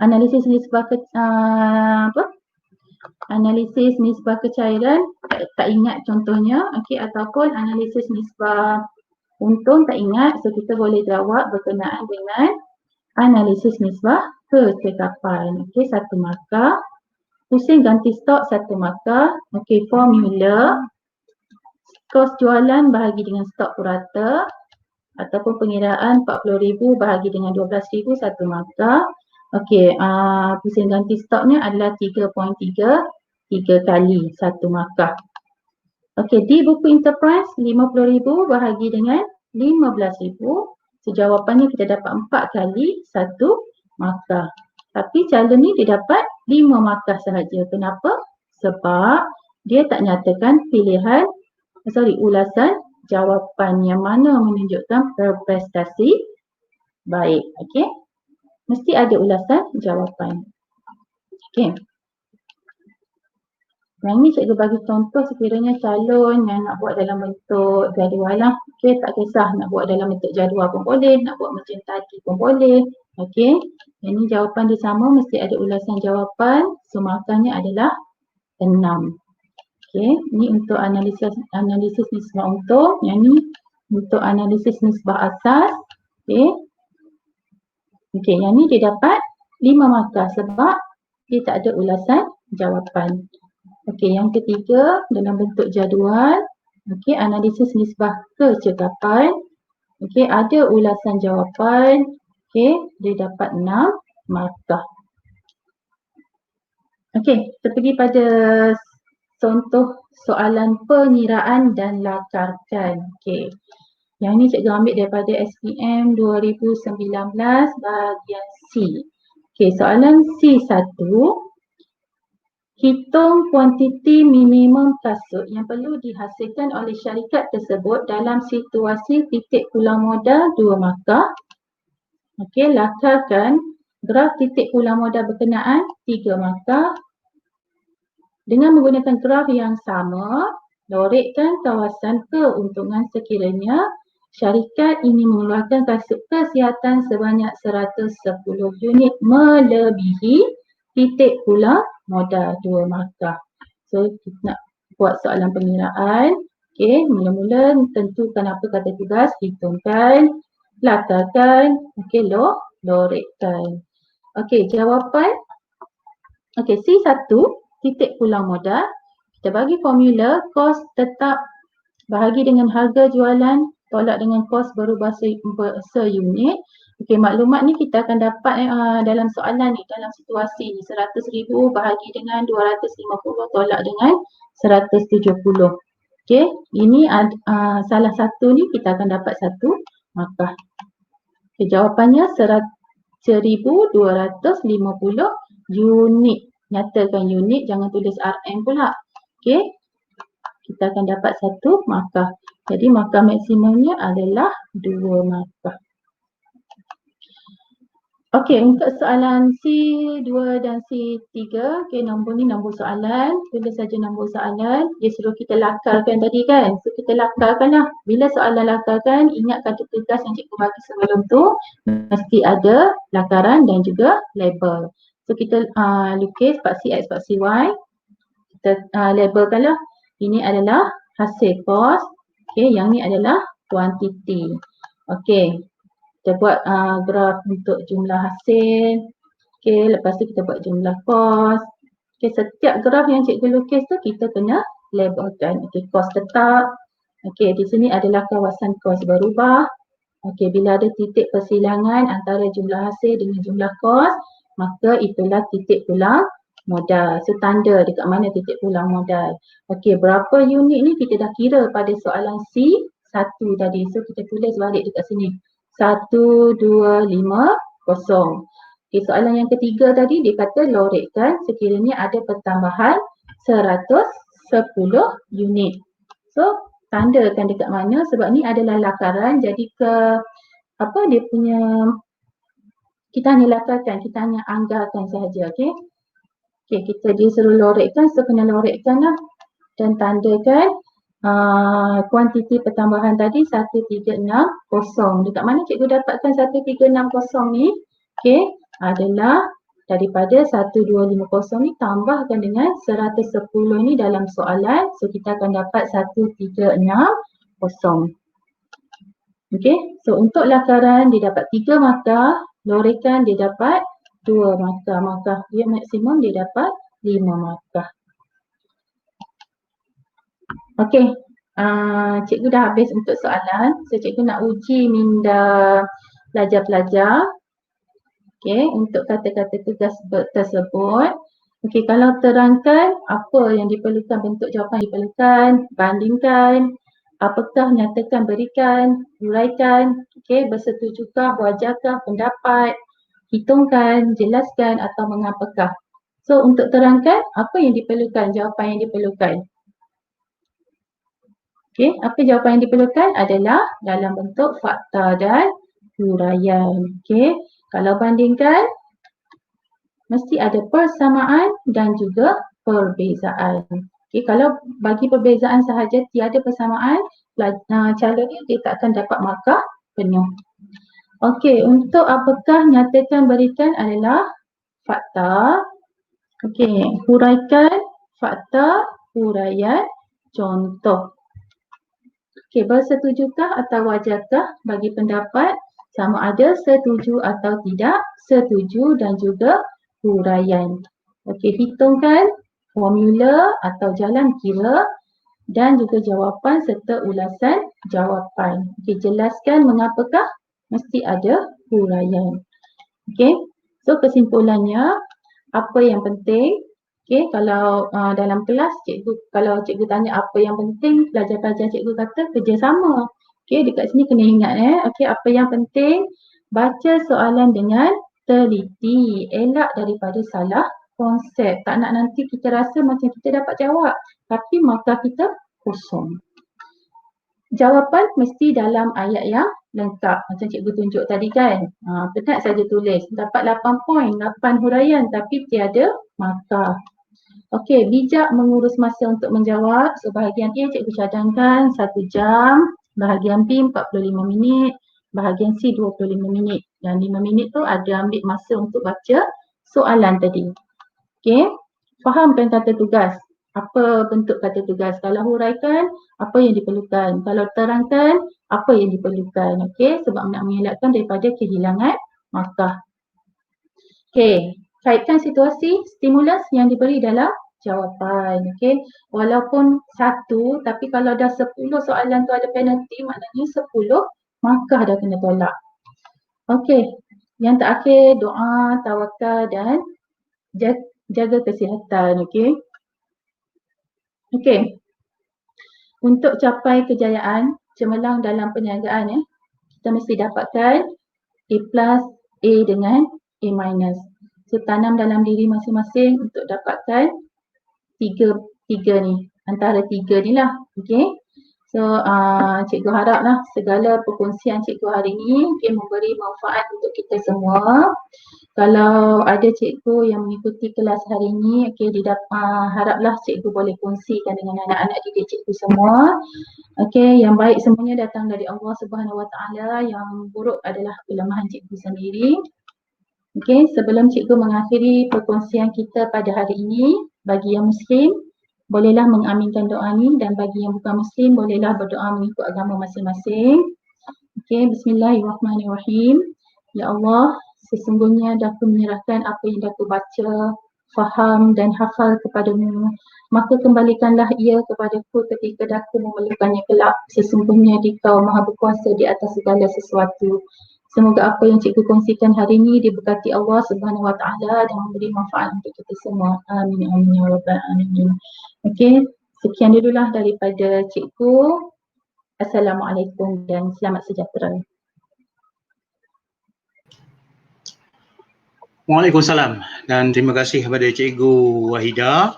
[SPEAKER 2] analisis nisbah analisis nisbah kecairan, tak ingat contohnya, okey, ataupun analisis nisbah untung tak ingat, so kita boleh jawab berkenaan dengan analisis nisbah kecekapan. Okey, 1 markah. Pusing ganti stok 1 markah. Okey, formula kos jualan bahagi dengan stok purata ataupun pengiraan 40,000 bahagi dengan 12,000 1 markah. Okey, pusing ganti stoknya adalah 3.3 kali 1 markah. Okey, di buku Enterprise 50,000 bahagi dengan 15,000. So jawapannya kita dapat 4 kali 1 markah. Tapi calon ni dia dapat 5 markah sahaja. Kenapa? Sebab dia tak nyatakan ulasan jawapan yang mana menunjukkan berprestasi baik. Okey. Mesti ada ulasan jawapan. Okey. Yang ni cikgu bagi contoh sekiranya calon yang nak buat dalam bentuk jadual lah. Okey, tak kisah nak buat dalam bentuk jadual pun boleh, nak buat macam tadi pun boleh. Okey. Yang ni jawapan dia sama, mesti ada ulasan jawapan. So markahnya adalah 6. Okey, ni untuk analisis nisbah untung, yang ni untuk analisis nisbah asas. Okey. Okey, yang ni dia dapat 5 markah sebab dia tak ada ulasan jawapan. Okey, yang ketiga dalam bentuk jadual. Okey, analisis nisbah kecekapan. Okey, ada ulasan jawapan. Okey, dia dapat 6 markah. Okey, kita pergi pada contoh soalan pengiraan dan lakarkan. Okey. Yang ni cikgu ambil daripada SPM 2019 bahagian C. Okey, soalan C1. Hitung kuantiti minimum kasut yang perlu dihasilkan oleh syarikat tersebut dalam situasi titik pulang modal 2 markah. Okey, lakarkan graf titik pulang modal berkenaan 3 markah. Dengan menggunakan graf yang sama, lorekkan kawasan keuntungan sekiranya syarikat ini mengeluarkan kasut kesihatan sebanyak 110 unit melebihi titik pulang modal 2 markah. So kita nak buat soalan pengiraan. Okey, mula-mula tentukan apa kata tugas, hitungkan, lakarkan, okey, lorekkan. Okey, jawapan. Okey, C1 titik pulang modal. Kita bagi formula kos tetap bahagi dengan harga jualan tolak dengan kos berubah seunit. Okey, maklumat ni kita akan dapat dalam soalan ni, dalam situasi ni 100,000 bahagi dengan 250 tolak dengan 170. Okey, ini salah satu ni kita akan dapat 1 markah. Okay, jawapannya 1,250 unit. Nyatakan unit, jangan tulis RM pula. Okey, kita akan dapat 1 markah. Jadi markah maksimumnya adalah 2 markah. Okey, untuk soalan C2 dan C3, okey, nombor ni nombor soalan. Tulis saja nombor soalan. Dia suruh kita lakarkan tadi kan. So kita lakarkan lah. Bila soalan lakarkan, ingat kata tugas yang cikgu bagi sebelum tu. Mesti ada lakaran dan juga label. So kita lukis paksi X, paksi Y. Kita labelkan lah. Ini adalah hasil kos. Okey, yang ni adalah kuantiti. Okey. Kita buat graf untuk jumlah hasil. Okey, lepas tu kita buat jumlah kos. Okey, setiap graf yang cikgu lukis tu kita kena labelkan. Okey, kos tetap. Okey, di sini adalah kawasan kos berubah. Okey, bila ada titik persilangan antara jumlah hasil dengan jumlah kos, maka itulah titik pulang modal. So tanda dekat mana titik pulang modal. Okey, berapa unit ni kita dah kira pada soalan C1 tadi. So kita tulis balik dekat sini. 1250. Okey, soalan yang ketiga tadi dia kata lorekkan sekiranya ada pertambahan 110 unit. So tandakan dekat mana sebab ni adalah lakaran, jadi apa dia punya, kita hanya lakarkan, kita hanya anggarkan sahaja. Okey, kita dia suruh lorekkan, so kena lorekkan lah dan tandakan kuantiti pertambahan tadi 1360. Dekat mana cikgu dapatkan 1360 ni? Okey, adalah daripada 1250 ni tambahkan dengan 110 ni dalam soalan. So kita akan dapat 1360. Okey, so untuk lakaran dia dapat 3 markah, lorekan dia dapat 2 markah. Markah dia maksimum dia dapat 5 markah. Okey, cikgu dah habis untuk soalan. So cikgu nak uji minda pelajar-pelajar. Okey, untuk kata-kata tugas tersebut. Okey, kalau terangkan apa yang diperlukan, bentuk jawapan yang diperlukan, bandingkan, apakah, nyatakan, berikan, huraikan, okey, bersetujukah, wajarkah, pendapat, hitungkan, jelaskan atau mengapakah. So untuk terangkan apa yang diperlukan, jawapan yang diperlukan. Okey, apa jawapan yang diperlukan adalah dalam bentuk fakta dan huraian. Okey, kalau bandingkan mesti ada persamaan dan juga perbezaan. Okey, kalau bagi perbezaan sahaja tiada persamaan, calon dia tak akan dapat markah penuh. Okey, untuk apakah, nyatakan, berikan adalah fakta. Okey, huraikan fakta, huraian contoh. Okey, bersetujukah atau wajarkah bagi pendapat, sama ada setuju atau tidak setuju dan juga huraian. Okey, hitungkan formula atau jalan kira dan juga jawapan serta ulasan jawapan. Okey, jelaskan mengapakah, mesti ada huraian. Okey, so kesimpulannya apa yang penting. Okey, kalau dalam kelas kalau cikgu tanya apa yang penting, pelajar-pelajar cikgu kata kerjasama. Okey, dekat sini kena ingat okey, apa yang penting, baca soalan dengan teliti, elak daripada salah konsep. Tak nak nanti kita rasa macam kita dapat jawab tapi markah kita kosong. Jawapan mesti dalam ayat yang lengkap macam cikgu tunjuk tadi kan. Penat saja tulis, dapat 8 poin, 8 huraian tapi tiada markah. Okey, bijak mengurus masa untuk menjawab. So bahagian A cikgu cadangkan 1 jam, bahagian B 45 minit, bahagian C 25 minit. Dan 5 minit tu ada ambil masa untuk baca soalan tadi. Okey, fahamkan kata tugas. Apa bentuk kata tugas? Kalau huraikan, apa yang diperlukan? Kalau terangkan, apa yang diperlukan? Okey, sebab nak mengelakkan daripada kehilangan markah. Okey, kaitkan situasi stimulus yang diberi dalam jawapan. Okey, walaupun 1 tapi kalau dah 10 soalan tu ada penalti, maknanya 10 markah dah kena tolak. Okey, yang terakhir doa, tawakal dan jaga kesihatan. Okey. Okey. Untuk capai kejayaan cemerlang dalam perniagaan kita mesti dapatkan A+, A dengan A-. So tanam dalam diri masing-masing untuk dapatkan tiga ni, antara 3 ni lah. Okey. So cikgu haraplah segala perkongsian cikgu hari ni memberi manfaat untuk kita semua. Kalau ada cikgu yang mengikuti kelas hari ini, haraplah cikgu boleh kongsikan dengan anak-anak didik cikgu semua. Okey, yang baik semuanya datang dari Allah Subhanahu Wa Taala, yang buruk adalah kelemahan cikgu sendiri. Okey, sebelum cikgu mengakhiri perkongsian kita pada hari ini, bagi yang muslim bolehlah mengaminkan doa ni, dan bagi yang bukan muslim bolehlah berdoa mengikut agama masing-masing. Okey, bismillahirrahmanirrahim. Ya Allah, sesungguhnya dah aku menyerahkan apa yang dah aku baca, faham dan hafal kepadamu, maka kembalikanlah ia kepadaku ketika daku memerlukannya kelak. Sesungguhnya Dikau Maha Berkuasa di atas segala sesuatu. Semoga apa yang cikgu kongsikan hari ini diberkati Allah Subhanahu Wa Taala dan memberi manfaat untuk kita semua. Amin amin ya rabbal alamin. Okey, sekian dululah daripada cikgu. Assalamualaikum dan selamat sejahtera.
[SPEAKER 1] Waalaikumsalam dan terima kasih kepada Cikgu Wahida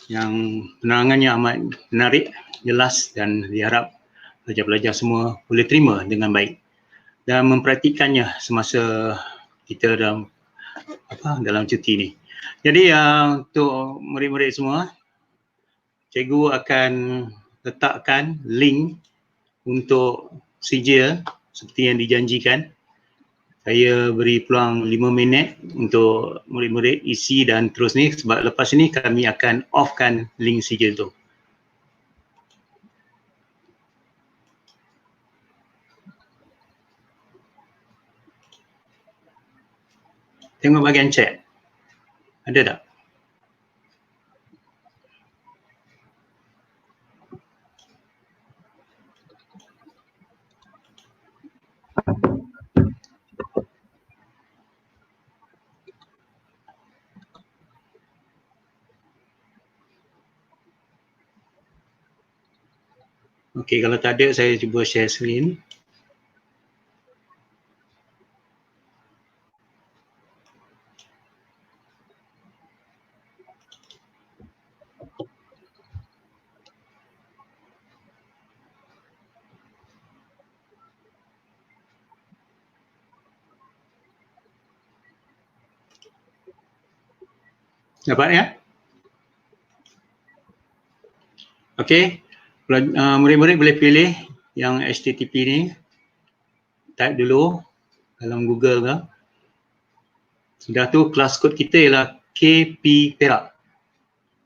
[SPEAKER 1] yang penerangannya amat menarik, jelas dan diharap pelajar-pelajar semua boleh terima dengan baik dan mempraktikannya semasa kita dalam cuti ni. Jadi untuk murid-murid semua, cikgu akan letakkan link untuk sijil seperti yang dijanjikan. Saya beri peluang 5 minit untuk murid-murid isi dan terus ni, sebab lepas ni kami akan offkan link sijil tu. Tengok bahagian chat. Ada tak? Okey, kalau tak ada saya cuba share screen. Dapat ya? Okey, murid-murid boleh pilih yang HTTP ni. Type dulu dalam Google ke. Sudah tu kelas kod kita ialah KP Perak.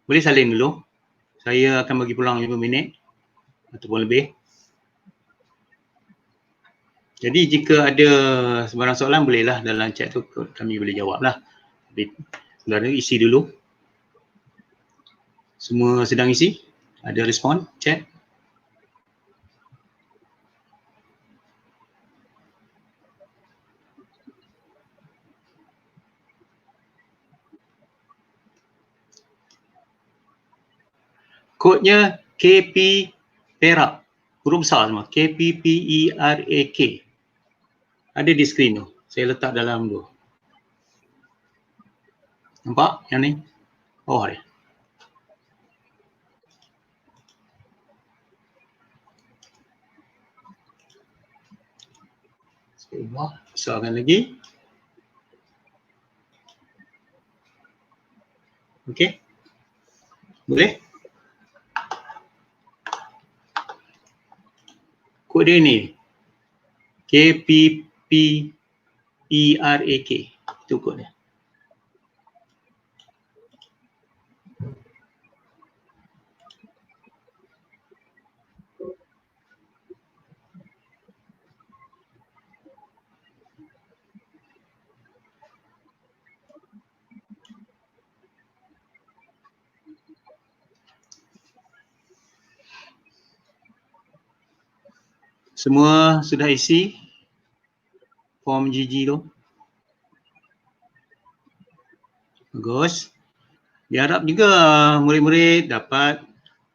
[SPEAKER 1] Boleh salin dulu. Saya akan bagi peluang 5 minit ataupun lebih. Jadi jika ada sebarang soalan bolehlah dalam chat tu kami boleh jawab lah. Saudara isi dulu. Semua sedang isi? Ada respon chat? Kodnya KP Perak. Huruf besar semua. KPPERAK. Ada di skrin tu. Saya letak dalam tu. Nampak yang ni? Oh dia. Saya ubah. Besarkan lagi. Okey. Boleh? Kod dia ni. KPPERAK. Itu kod dia. Semua sudah isi form GG tu? Bagus. Diharap juga murid-murid dapat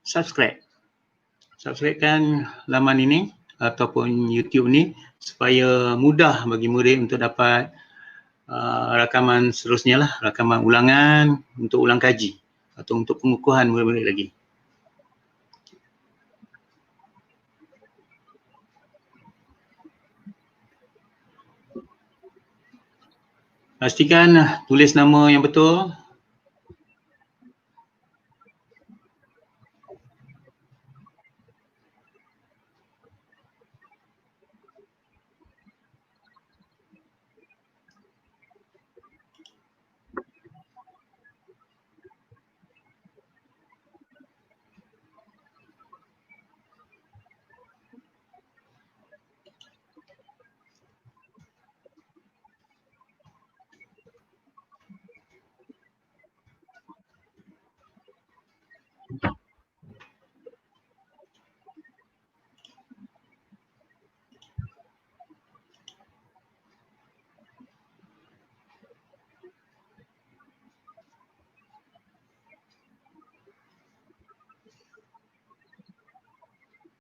[SPEAKER 1] subscribe. Subscribekan laman ini ataupun YouTube ni supaya mudah bagi murid untuk dapat rakaman seterusnya lah, rakaman ulangan untuk ulang kaji atau untuk pengukuhan murid-murid lagi. Pastikan tulis nama yang betul.